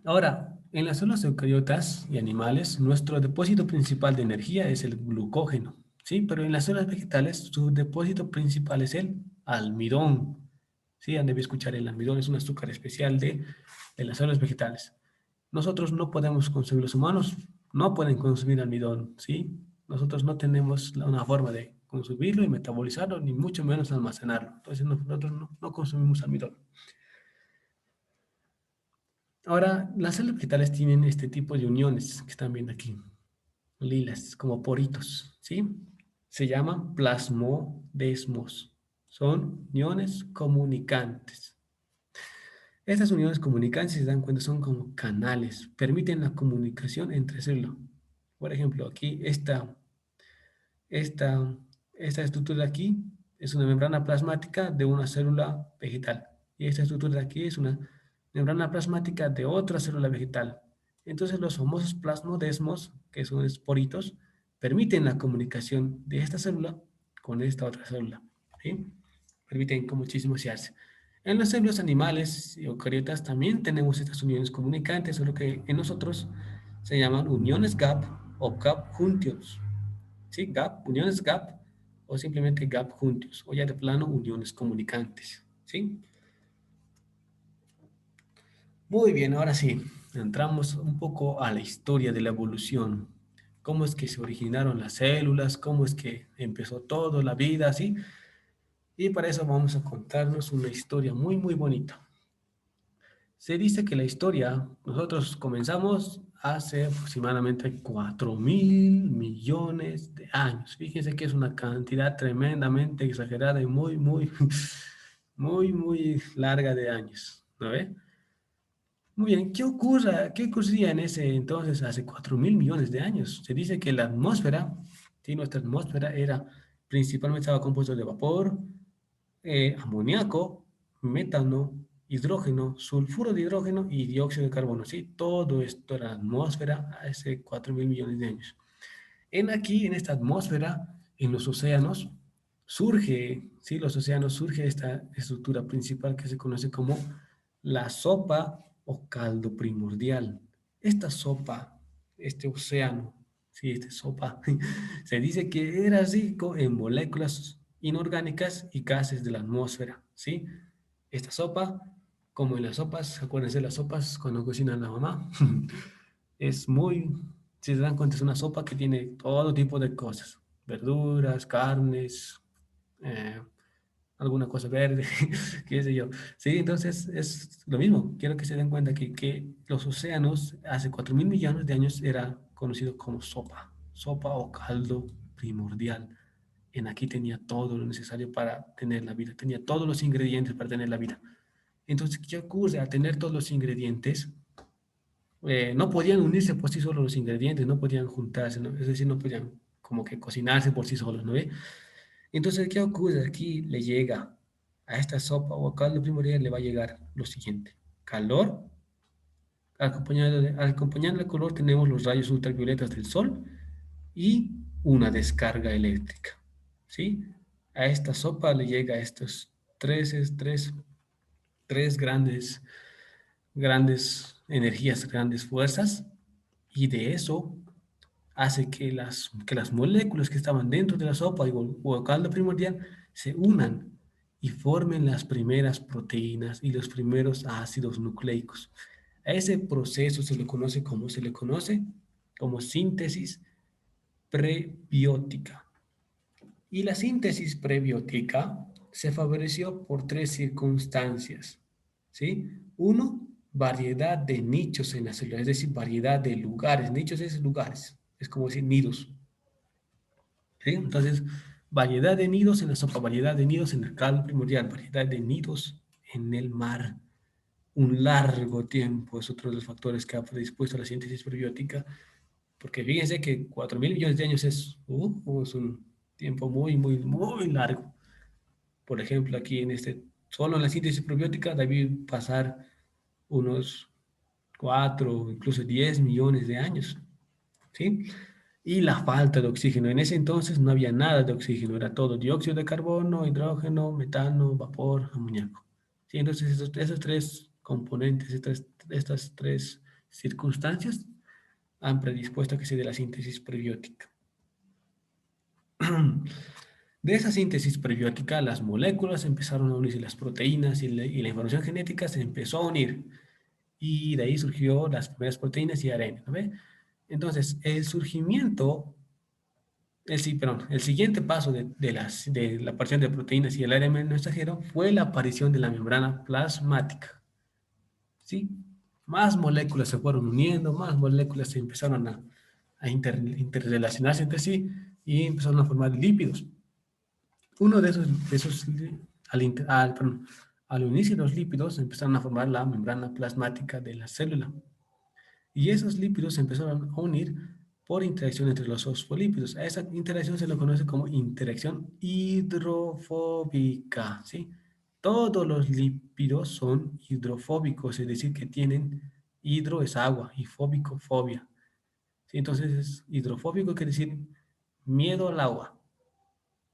Ahora, en las células eucariotas y animales, nuestro depósito principal de energía es el glucógeno, ¿sí? Pero en las células vegetales, su depósito principal es el almidón, ¿sí? Han debido escuchar, el almidón es un azúcar especial de las células vegetales. Nosotros no podemos consumir, los humanos no pueden consumir almidón, ¿sí? Nosotros no tenemos una forma de consumirlo y metabolizarlo, ni mucho menos almacenarlo. Entonces nosotros no consumimos almidón. Ahora, las células vegetales tienen este tipo de uniones que están viendo aquí, lilas, como poritos, ¿sí? Se llaman plasmodesmos. Son uniones comunicantes. Estas uniones comunicantes, si se dan cuenta, son como canales, permiten la comunicación entre células. Por ejemplo, aquí esta, esta estructura de aquí es una membrana plasmática de una célula vegetal. Y esta estructura de aquí es una membrana plasmática de otra célula vegetal. Entonces los famosos plasmodesmos, que son esporitos, permiten la comunicación de esta célula con esta otra célula, ¿sí? Permiten como chismosearse. En las células animales y eucariotas también tenemos estas uniones comunicantes, solo que en nosotros se llaman uniones gap o gap juntos. ¿Sí? Gap, uniones gap o simplemente gap juntos, o ya de plano uniones comunicantes, ¿sí? Muy bien, ahora sí, entramos un poco a la historia de la evolución. Cómo es que se originaron las células, cómo es que empezó todo, la vida, ¿sí? Y para eso vamos a contarnos una historia muy, muy bonita. Se dice que la historia, nosotros comenzamos hace aproximadamente 4.000 millones de años. Fíjense que es una cantidad tremendamente exagerada y muy, muy, muy, muy larga de años, ¿no ve? Muy bien, ¿qué ocurría en ese entonces, hace 4.000 millones de años? Se dice que la atmósfera, sí, nuestra atmósfera era, principalmente estaba compuesto de vapor, amoníaco, metano, hidrógeno, sulfuro de hidrógeno y dióxido de carbono. Sí, todo esto era atmósfera hace 4.000 millones de años. En esta atmósfera, en los océanos, sí, los océanos surge esta estructura principal que se conoce como la sopa o caldo primordial. Esta sopa, este océano, sí, esta sopa, se dice que era rico en moléculas inorgánicas y gases de la atmósfera, ¿sí? esta sopa, como en las sopas, acuérdense de las sopas cuando cocina la mamá, es muy, si se dan cuenta, es una sopa que tiene todo tipo de cosas, verduras, carnes, eh, alguna cosa verde, qué sé yo. Sí, entonces es lo mismo. Quiero que se den cuenta que los océanos hace 4.000 millones de años era conocido como sopa, sopa o caldo primordial. En aquí tenía todo lo necesario para tener la vida, tenía todos los ingredientes para tener la vida. Entonces, ¿qué ocurre? Al tener todos los ingredientes, no podían unirse por sí solos los ingredientes, no podían juntarse, ¿no? Es decir, no podían como que cocinarse por sí solos, ¿no ve? Entonces, ¿qué ocurre? Aquí le llega a esta sopa o caldo primordial le va a llegar lo siguiente: calor, acompañando al color tenemos los rayos ultravioletas del sol y una descarga eléctrica, ¿sí? A esta sopa le llega estos tres grandes energías, grandes fuerzas, y de eso hace que las moléculas que estaban dentro de la sopa o caldo primordial se unan y formen las primeras proteínas y los primeros ácidos nucleicos. A ese proceso se le conoce como síntesis prebiótica. Y la síntesis prebiótica se favoreció por tres circunstancias, ¿sí? Uno, variedad de nichos en la célula, es decir, variedad de lugares. Nichos es lugares, es como decir nidos, ¿sí? Entonces, variedad de nidos en la sopa, variedad de nidos en el caldo primordial, variedad de nidos en el mar. Un largo tiempo es otro de los factores que ha predispuesto a la síntesis prebiótica, porque fíjense que 4.000 millones de años es un tiempo muy, muy, muy largo. Por ejemplo, aquí solo en la síntesis probiótica debe pasar unos 4, incluso 10 millones de años, ¿sí? Y la falta de oxígeno. En ese entonces no había nada de oxígeno, era todo dióxido de carbono, hidrógeno, metano, vapor, amoníaco. ¿Sí? Entonces, esos tres componentes, estas tres circunstancias han predispuesto a que se dé la síntesis prebiótica. De esa síntesis prebiótica, las moléculas empezaron a unirse, las proteínas y la información genética se empezó a unir. Y de ahí surgió las primeras proteínas y ARN, ¿no ve? Entonces, el siguiente paso de la aparición de proteínas y el ARN mensajero fue la aparición de la membrana plasmática, ¿sí? Más moléculas se fueron uniendo, más moléculas se empezaron a interrelacionarse entre sí y empezaron a formar lípidos. Uno de esos al unirse los lípidos empezaron a formar la membrana plasmática de la célula. Y esos lípidos se empezaron a unir por interacción entre los fosfolípidos. A esa interacción se le conoce como interacción hidrofóbica, ¿sí? Todos los lípidos son hidrofóbicos, es decir, que tienen hidro es agua y fóbico, fobia. ¿Sí? Entonces, hidrofóbico quiere decir miedo al agua.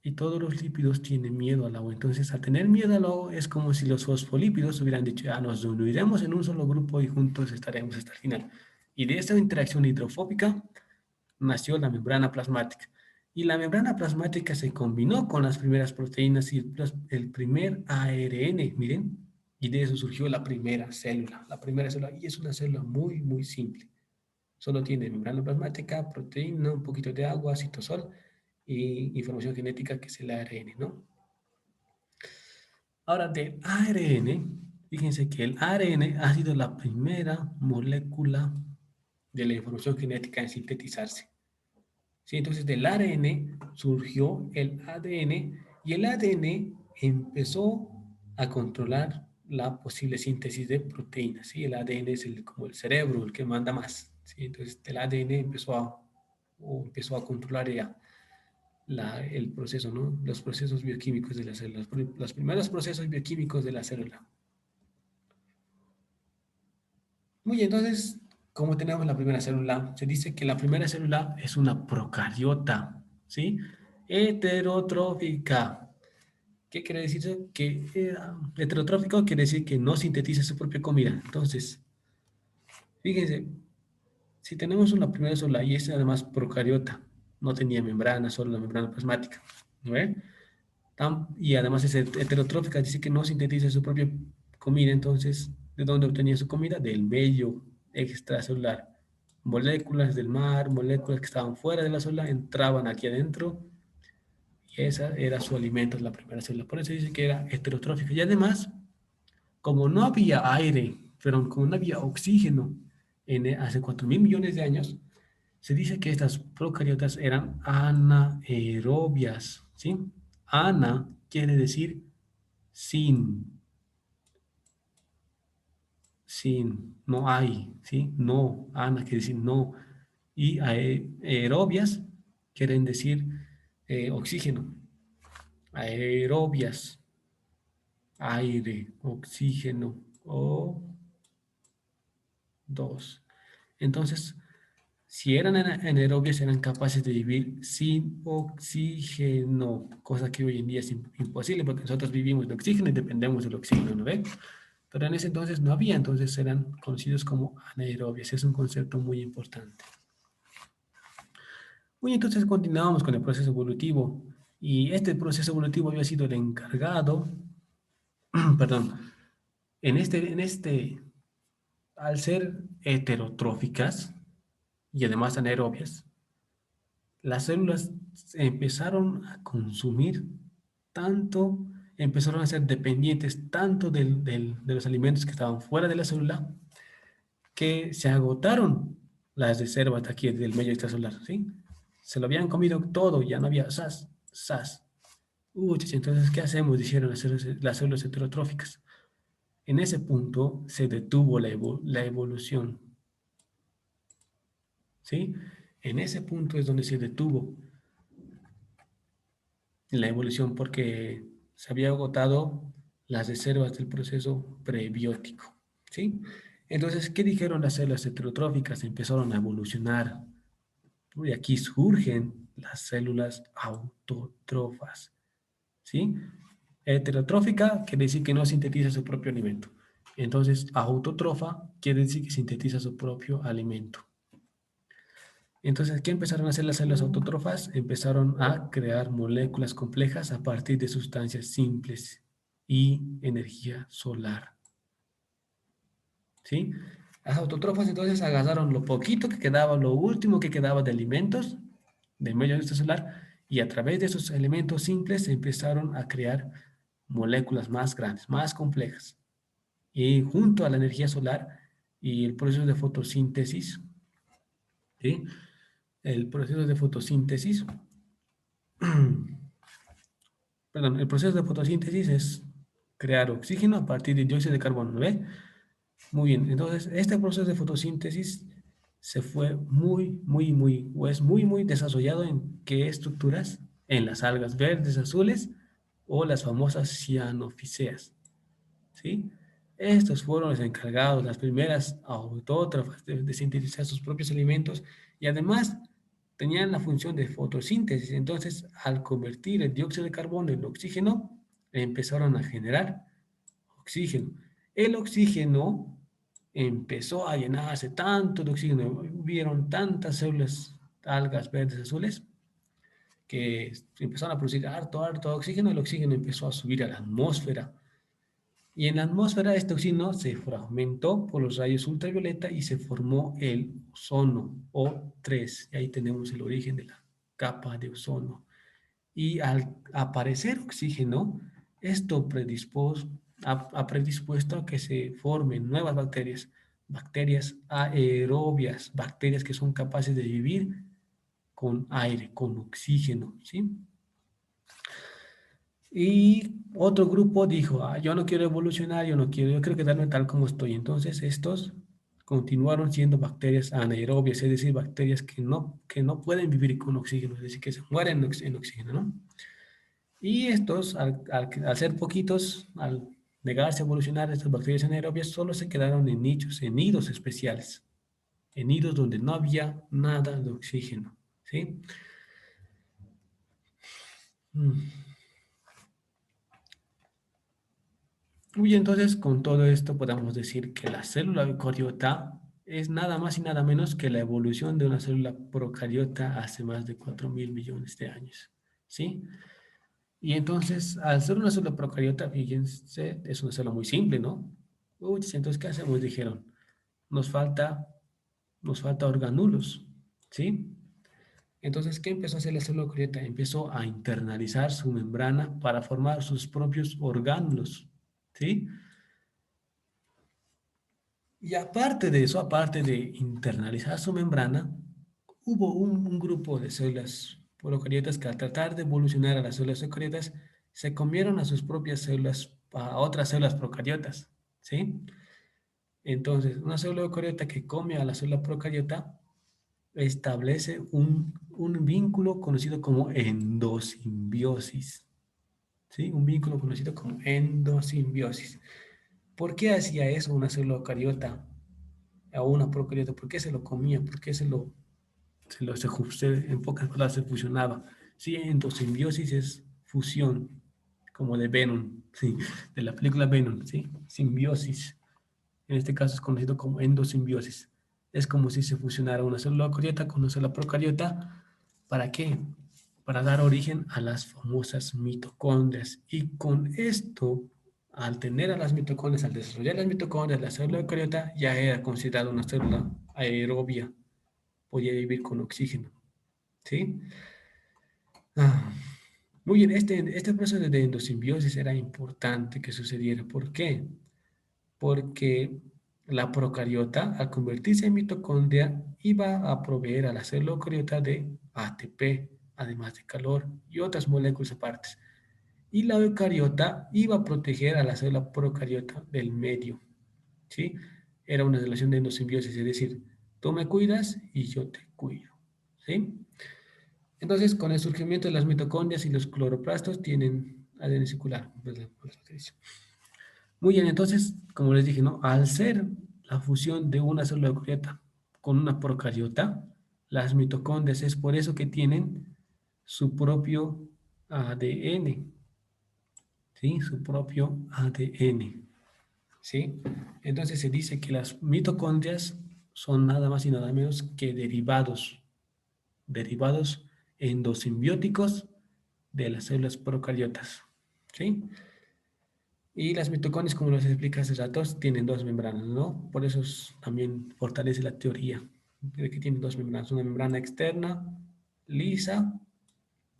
Y todos los lípidos tienen miedo al agua. Entonces, al tener miedo al agua, es como si los fosfolípidos hubieran dicho: ah, nos uniremos en un solo grupo y juntos estaremos hasta el final. Y de esta interacción hidrofóbica nació la membrana plasmática. Y la membrana plasmática se combinó con las primeras proteínas y el primer ARN, miren, y de eso surgió la primera célula. La primera célula, y es una célula muy, muy simple. Solo tiene membrana plasmática, proteína, un poquito de agua, citosol y información genética que es el ARN, ¿no? Ahora, del ARN, fíjense que el ARN ha sido la primera molécula de la información genética en sintetizarse. ¿Sí? Entonces, del ARN surgió el ADN y el ADN empezó a controlar la posible síntesis de proteínas. ¿Sí? El ADN es como el cerebro, el que manda más. ¿Sí? Entonces, el ADN empezó a controlar ya el proceso, ¿no? Los procesos bioquímicos de la célula, los primeros procesos bioquímicos de la célula. Muy bien, entonces, ¿cómo tenemos la primera célula? Se dice que la primera célula es una procariota, ¿sí? Heterotrófica. ¿Qué quiere decir eso? Que heterotrófico quiere decir que no sintetiza su propia comida. Entonces, fíjense, si tenemos una primera célula y es además procariota, no tenía membrana, solo la membrana plasmática, ¿no ve? Y además es heterotrófica, dice que no sintetiza su propia comida, entonces, ¿de dónde obtenía su comida? Del medio extracelular. Moléculas del mar, moléculas que estaban fuera de la célula, entraban aquí adentro y esa era su alimento, la primera célula. Por eso dice que era heterotrófica. Y además, como no había aire, pero como no había oxígeno hace 4.000 millones de años, se dice que estas procariotas eran anaerobias, ¿sí? Ana quiere decir sin, no hay, ¿sí? No, ana quiere decir no. Y aerobias quieren decir oxígeno. Aerobias, aire, oxígeno, o dos. Entonces, si eran anaerobias, eran capaces de vivir sin oxígeno, cosa que hoy en día es imposible porque nosotros vivimos de oxígeno y dependemos del oxígeno, ¿no ve? Pero en ese entonces no había, entonces eran conocidos como anaerobias. Es un concepto muy importante. Muy entonces continuamos con el proceso evolutivo y este proceso evolutivo había sido el encargado, perdón, al ser heterotróficas y además anaerobias, las células empezaron a consumir tanto, empezaron a ser dependientes tanto de los alimentos que estaban fuera de la célula, que se agotaron las reservas de aquí del medio extracelular, ¿sí? Se lo habían comido todo, ya no había sas, sas. Uy, entonces, ¿qué hacemos? Dijeron las células heterotróficas. En ese punto se detuvo la evolución, ¿sí? En ese punto es donde se detuvo la evolución porque se había agotado las reservas del proceso prebiótico, ¿sí? Entonces, ¿qué dijeron las células heterotróficas? Empezaron a evolucionar. Y aquí surgen las células autótrofas, ¿sí? Heterotrófica quiere decir que no sintetiza su propio alimento. Entonces, autótrofa quiere decir que sintetiza su propio alimento. Entonces, ¿qué empezaron a hacer las células autótrofas? Empezaron a crear moléculas complejas a partir de sustancias simples y energía solar. ¿Sí? Las autótrofas entonces agarraron lo poquito que quedaba, lo último que quedaba de alimentos del medio extracelular y a través de esos elementos simples empezaron a crear moléculas más grandes, más complejas. Y junto a la energía solar y el proceso de fotosíntesis, ¿sí? El proceso de fotosíntesis, perdón, el proceso de fotosíntesis es crear oxígeno a partir de dióxido de carbono, ¿no ve? Muy bien, entonces este proceso de fotosíntesis se fue o es muy desarrollado en qué estructuras, en las algas verdes, azules o las famosas cianofíseas, ¿sí? Estos fueron los encargados, las primeras autótrofas de sintetizar sus propios alimentos y además tenían la función de fotosíntesis. Entonces, al convertir el dióxido de carbono en oxígeno, empezaron a generar oxígeno. El oxígeno empezó a llenarse tanto de oxígeno, hubieron tantas células, algas verdes, azules, que empezaron a producir harto oxígeno, el oxígeno empezó a subir a la atmósfera. Y en la atmósfera este oxígeno se fragmentó por los rayos ultravioleta y se formó el ozono, O3. Y ahí tenemos el origen de la capa de ozono. Y al aparecer oxígeno, esto ha predispuesto a que se formen nuevas bacterias, bacterias aerobias, bacterias que son capaces de vivir con aire, con oxígeno, ¿sí? Y otro grupo dijo, yo no quiero evolucionar, yo quiero quedarme tal como estoy. Entonces estos continuaron siendo bacterias anaerobias, es decir, bacterias que no pueden vivir con oxígeno, es decir, que se mueren en oxígeno, ¿no? Y estos, al ser poquitos, al negarse a evolucionar, estas bacterias anaerobias solo se quedaron en nichos, en nidos especiales, en nidos donde no había nada de oxígeno, ¿sí? Mm. Y entonces con todo esto podemos decir que la célula eucariota es nada más y nada menos que la evolución de una célula procariota hace más de 4.000 millones de años, ¿sí? Y entonces, al ser una célula procariota, fíjense, es una célula muy simple, ¿no? Uy, entonces, ¿qué hacemos? Dijeron, nos falta, nos falta organulos, ¿sí? Entonces, ¿qué empezó a hacer la célula procariota? Empezó a internalizar su membrana para formar sus propios orgánulos, ¿sí? Y aparte de eso, aparte de internalizar su membrana, hubo un grupo de células procariotas que al tratar de evolucionar a las células eucariotas, se comieron a sus propias células, a otras células procariotas, ¿sí? Entonces, una célula eucariota que come a la célula procariota establece un vínculo conocido como endosimbiosis, ¿sí? Un vínculo conocido como endosimbiosis. ¿Por qué hacía eso una célula eucariota a una procariota? ¿Por qué se lo comía? ¿Por qué en pocas palabras, se fusionaba? Sí, endosimbiosis es fusión, como de Venom, sí, de la película Venom, ¿sí? Simbiosis. En este caso es conocido como endosimbiosis. Es como si se fusionara una célula eucariota con una célula procariota. ¿Para qué? Para dar origen a las famosas mitocondrias. Y con esto, al tener a las mitocondrias, al desarrollar las mitocondrias, la célula eucariota ya era considerada una célula aerobia, podía vivir con oxígeno. ¿Sí? Ah, muy bien, este proceso de endosimbiosis era importante que sucediera. ¿Por qué? Porque la procariota, al convertirse en mitocondria, iba a proveer a la célula eucariota de ATP, además de calor y otras moléculas aparte. Y la eucariota iba a proteger a la célula procariota del medio, ¿sí? Era una relación de endosimbiosis, es decir, tú me cuidas y yo te cuido, ¿sí? Entonces, con el surgimiento de las mitocondrias y los cloroplastos tienen ADN circular, ¿verdad? Pues lo que dice. Muy bien, entonces, como les dije, ¿no? Al ser la fusión de una célula eucariota con una procariota, las mitocondrias es por eso que tienen su propio ADN, ¿sí? Su propio ADN, ¿sí? Entonces se dice que las mitocondrias son nada más y nada menos que derivados endosimbióticos de las células procariotas, ¿sí? Y las mitocondrias, como les expliqué hace rato, tienen dos membranas, ¿no? Por eso también fortalece la teoría de que tienen dos membranas, una membrana externa lisa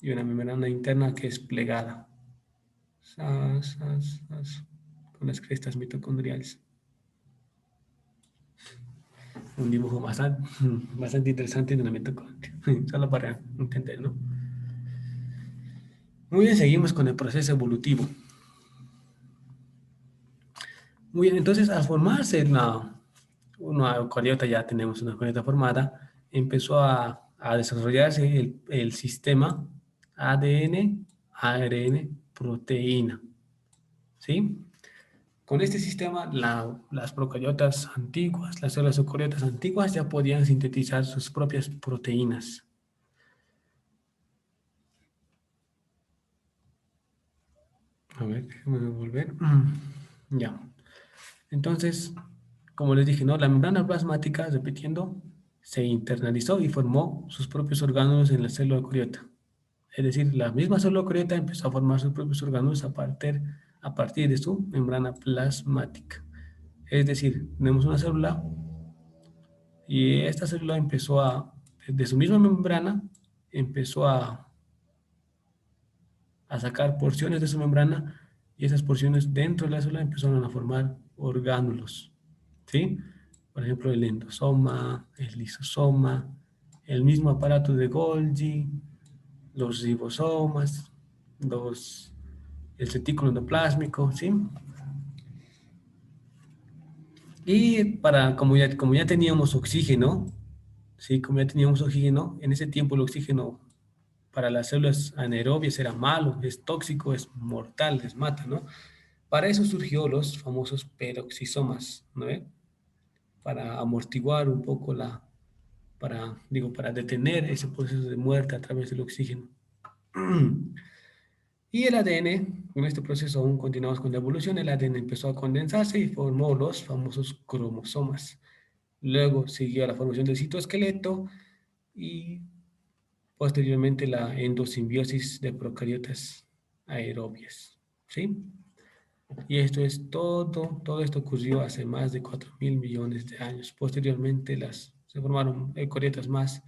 y una membrana interna que es plegada, con las crestas mitocondriales. Un dibujo bastante, bastante interesante de una mitocondria, solo para entender, ¿no? Muy bien, seguimos con el proceso evolutivo. Muy bien, entonces al formarse una eucariota, ya tenemos una eucariota formada, empezó a desarrollarse el sistema ADN, ARN, proteína, ¿sí? Con este sistema, las procariotas antiguas, las células eucariotas antiguas ya podían sintetizar sus propias proteínas. A ver, déjame volver. Ya. Entonces, como les dije, ¿no? La membrana plasmática, repitiendo, se internalizó y formó sus propios órganos en la célula eucariota. Es decir, la misma célula eucariota empezó a formar sus propios órganos a partir de su membrana plasmática. Es decir, tenemos una célula y esta célula de su misma membrana, empezó a sacar porciones de su membrana y esas porciones dentro de la célula empezaron a formar orgánulos, ¿sí? Por ejemplo, el endosoma, el lisosoma, el mismo aparato de Golgi, los ribosomas, el retículo endoplásmico, ¿sí? Y como ya teníamos oxígeno, ¿sí? Como ya teníamos oxígeno, en ese tiempo el oxígeno para las células anaerobias era malo, es tóxico, es mortal, les mata, ¿no? Para eso surgió los famosos peroxisomas, ¿no? Para amortiguar un poco para detener ese proceso de muerte a través del oxígeno. Y el ADN, en este proceso aún continuamos con la evolución, el ADN empezó a condensarse y formó los famosos cromosomas. Luego siguió la formación del citoesqueleto y posteriormente la endosimbiosis de procariotas. aerobias, ¿sí? Y esto es todo esto ocurrió hace más de 4.000 millones de años. Posteriormente se formaron eucariotas más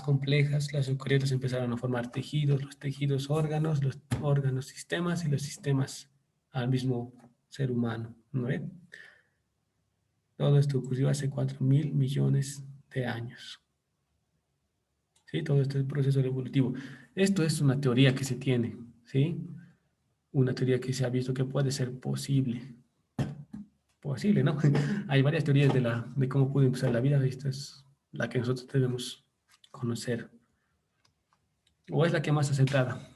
complejas. Las eucariotas empezaron a formar tejidos, los tejidos órganos, los órganos sistemas y los sistemas al mismo ser humano, ¿no ve? Todo esto ocurrió hace 4.000 millones de años. ¿Sí? Todo este proceso evolutivo. Esto es una teoría que se tiene, ¿sí? Una teoría que se ha visto que puede ser posible, ¿no? Hay varias teorías de cómo pudo empezar la vida. Esta es la que nosotros debemos conocer, o es la que más aceptada.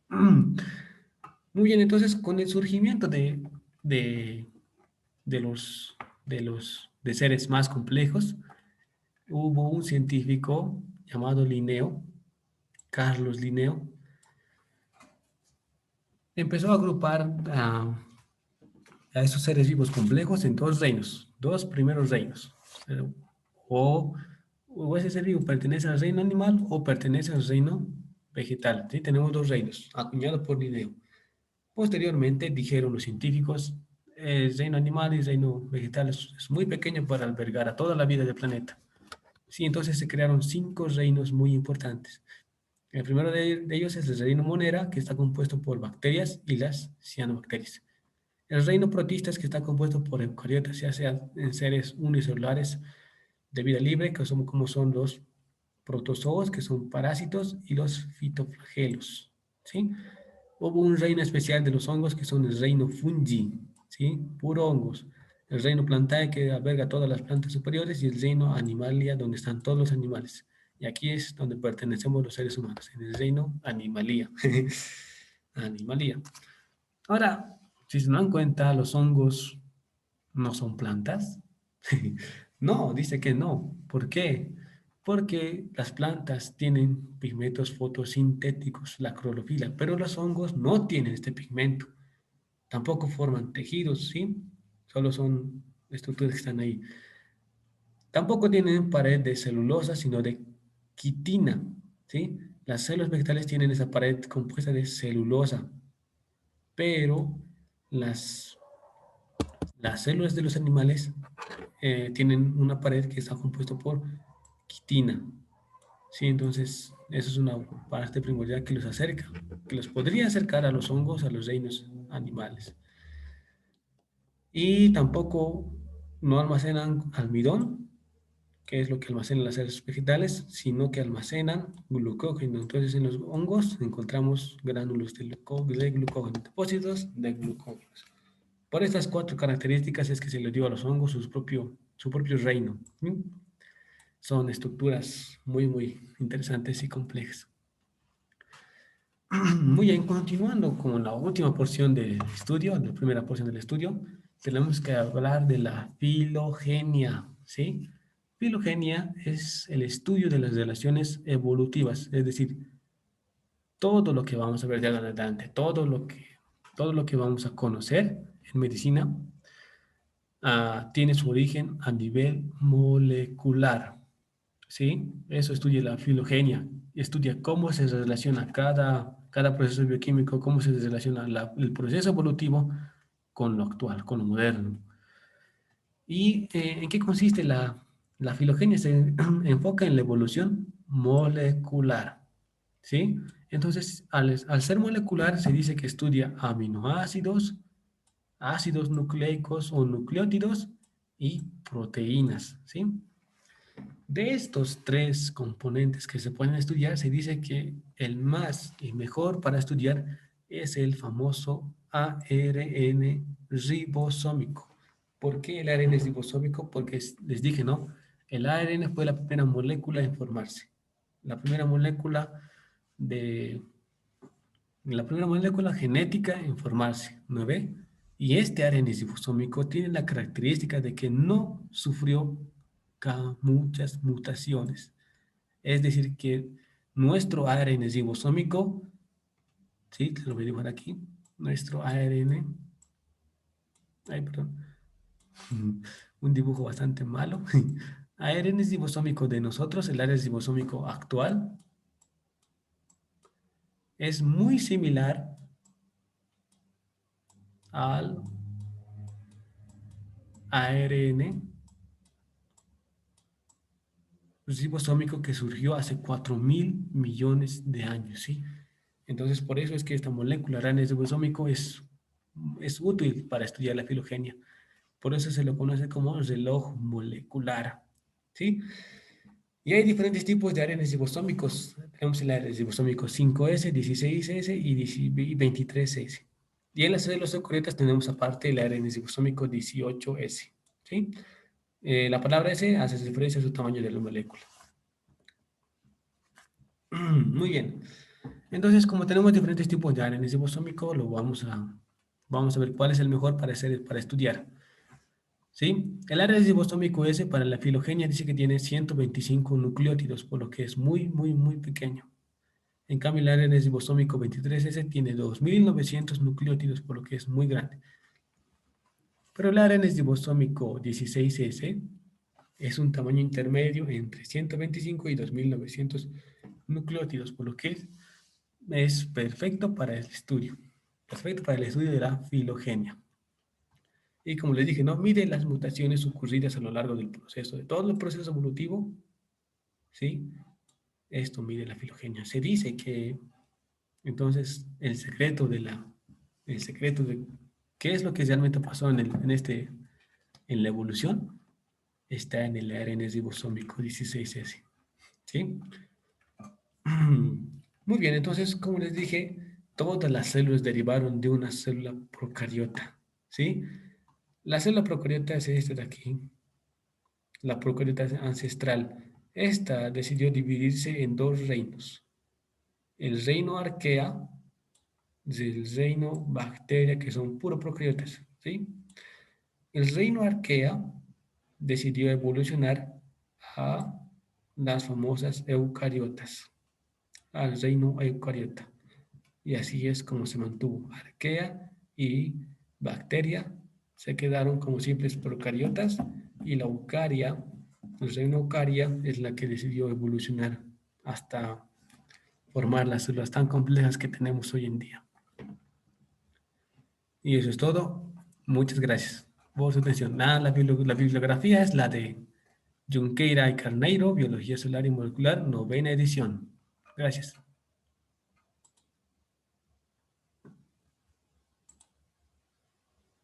Muy bien, entonces con el surgimiento de, de los, de seres más complejos, hubo un científico llamado Linneo, Carlos Linneo, empezó a agrupar a esos seres vivos complejos en dos reinos, dos primeros reinos. O, o ese ser vivo pertenece al reino animal o pertenece al reino vegetal. ¿Sí? Tenemos dos reinos, acuñados por Linneo. Posteriormente dijeron los científicos, el reino animal y el reino vegetal es muy pequeño para albergar a toda la vida del planeta. Sí, entonces se crearon cinco reinos muy importantes. El primero de ellos es el reino monera, que está compuesto por bacterias y las cianobacterias. El reino protistas, que está compuesto por eucariotas, ya sean en seres unicelulares de vida libre, que son como son los protozoos, que son parásitos, y los fitoflagelos, ¿sí? Hubo un reino especial de los hongos, que son el reino fungi, ¿sí? Puro hongos. El reino plantae, que alberga todas las plantas superiores, y el reino animalia, donde están todos los animales. Y aquí es donde pertenecemos los seres humanos, en el reino animalia. Animalia. Ahora, si se dan cuenta, los hongos no son plantas. No, dice que no. ¿Por qué? Porque las plantas tienen pigmentos fotosintéticos, la clorofila, pero los hongos no tienen este pigmento. Tampoco forman tejidos, ¿sí? Solo son estructuras que están ahí. Tampoco tienen pared de celulosa, sino de quitina, ¿sí? Las células vegetales tienen esa pared compuesta de celulosa, pero las, las células de los animales tienen una pared que está compuesta por quitina. Sí, entonces eso es una parte primordial que los acerca, que los podría acercar a los hongos, a los reinos animales. Y tampoco no almacenan almidón, que es lo que almacenan las células vegetales, sino que almacenan glucógeno. Entonces en los hongos encontramos gránulos de glucógeno, depósitos de glucógeno. Por estas cuatro características es que se le dio a los hongos su propio reino. ¿Sí? Son estructuras muy interesantes y complejas. Muy bien, continuando con la última porción del estudio, la primera porción del estudio, tenemos que hablar de la filogenia, ¿sí? Filogenia es el estudio de las relaciones evolutivas, es decir, todo lo que vamos a ver de ahora en adelante, todo lo que vamos a conocer en medicina, tiene su origen a nivel molecular, ¿sí? Eso estudia la filogenia, estudia cómo se relaciona cada proceso bioquímico, cómo se relaciona el proceso evolutivo con lo actual, con lo moderno. ¿Y en qué consiste la filogenia? Se enfoca en la evolución molecular, ¿sí? Entonces, al ser molecular, se dice que estudia aminoácidos, ácidos nucleicos o nucleótidos y proteínas, ¿sí? De estos tres componentes que se pueden estudiar, se dice que el más y mejor para estudiar es el famoso ARN ribosómico. ¿Por qué el ARN es ribosómico? Porque les dije, ¿no? El ARN fue la primera molécula en formarse. La primera molécula de la primera molécula genética en formarse, ¿no ve? Y este ARN ribosómico tiene la característica de que no sufrió muchas mutaciones. Es decir, que nuestro ARN ribosómico, ¿sí? Te lo voy a dibujar aquí, nuestro ARN, ay, perdón, un dibujo bastante malo. ARN ribosómico de nosotros, el ARN ribosómico actual, es muy similar al ARN ribosómico que surgió hace 4.000 millones de años, ¿sí? Entonces, por eso es que esta molécula ARN ribosómico es útil para estudiar la filogenia. Por eso se lo conoce como reloj molecular, ¿sí? Y hay diferentes tipos de ARN ribosómicos. Tenemos el ARN ribosómico 5S, 16S y 23S. Y en las células eucariotas tenemos aparte el ARN ribosómico 18S, ¿sí? La palabra S hace referencia a su tamaño de la molécula. Muy bien. Entonces, como tenemos diferentes tipos de ARN ribosómico, vamos a ver cuál es el mejor para estudiar. ¿Sí? El ARN ribosómico S para la filogenia dice que tiene 125 nucleótidos, por lo que es muy, muy, muy pequeño. En cambio, el ARN ribosómico 23S tiene 2.900 nucleótidos, por lo que es muy grande. Pero el ARN ribosómico 16S es un tamaño intermedio entre 125 y 2.900 nucleótidos, por lo que es perfecto para el estudio. Perfecto para el estudio de la filogenia. Y como les dije, ¿no? Mide las mutaciones ocurridas a lo largo del proceso, de todo el proceso evolutivo, ¿sí? Esto mide la filogenia. Se dice que, entonces, el secreto de qué es lo que realmente pasó en la evolución, está en el ARN ribosómico 16S, ¿sí? Muy bien, entonces, como les dije, todas las células derivaron de una célula procariota, ¿sí? La célula procariota es esta de aquí, la procariota ancestral. Esta decidió dividirse en dos reinos, el reino arquea y el reino bacteria, que son puro procariotas, ¿sí? El reino arquea decidió evolucionar a las famosas eucariotas, al reino eucariota. Y así es como se mantuvo. Arquea y bacteria se quedaron como simples procariotas y la eucaria, el reino eucaria, es la que decidió evolucionar hasta formar las células tan complejas que tenemos hoy en día. Y eso es todo. Muchas gracias por su atención. La bibliografía es la de Junqueira y Carneiro, Biología Celular y Molecular, novena edición. Gracias.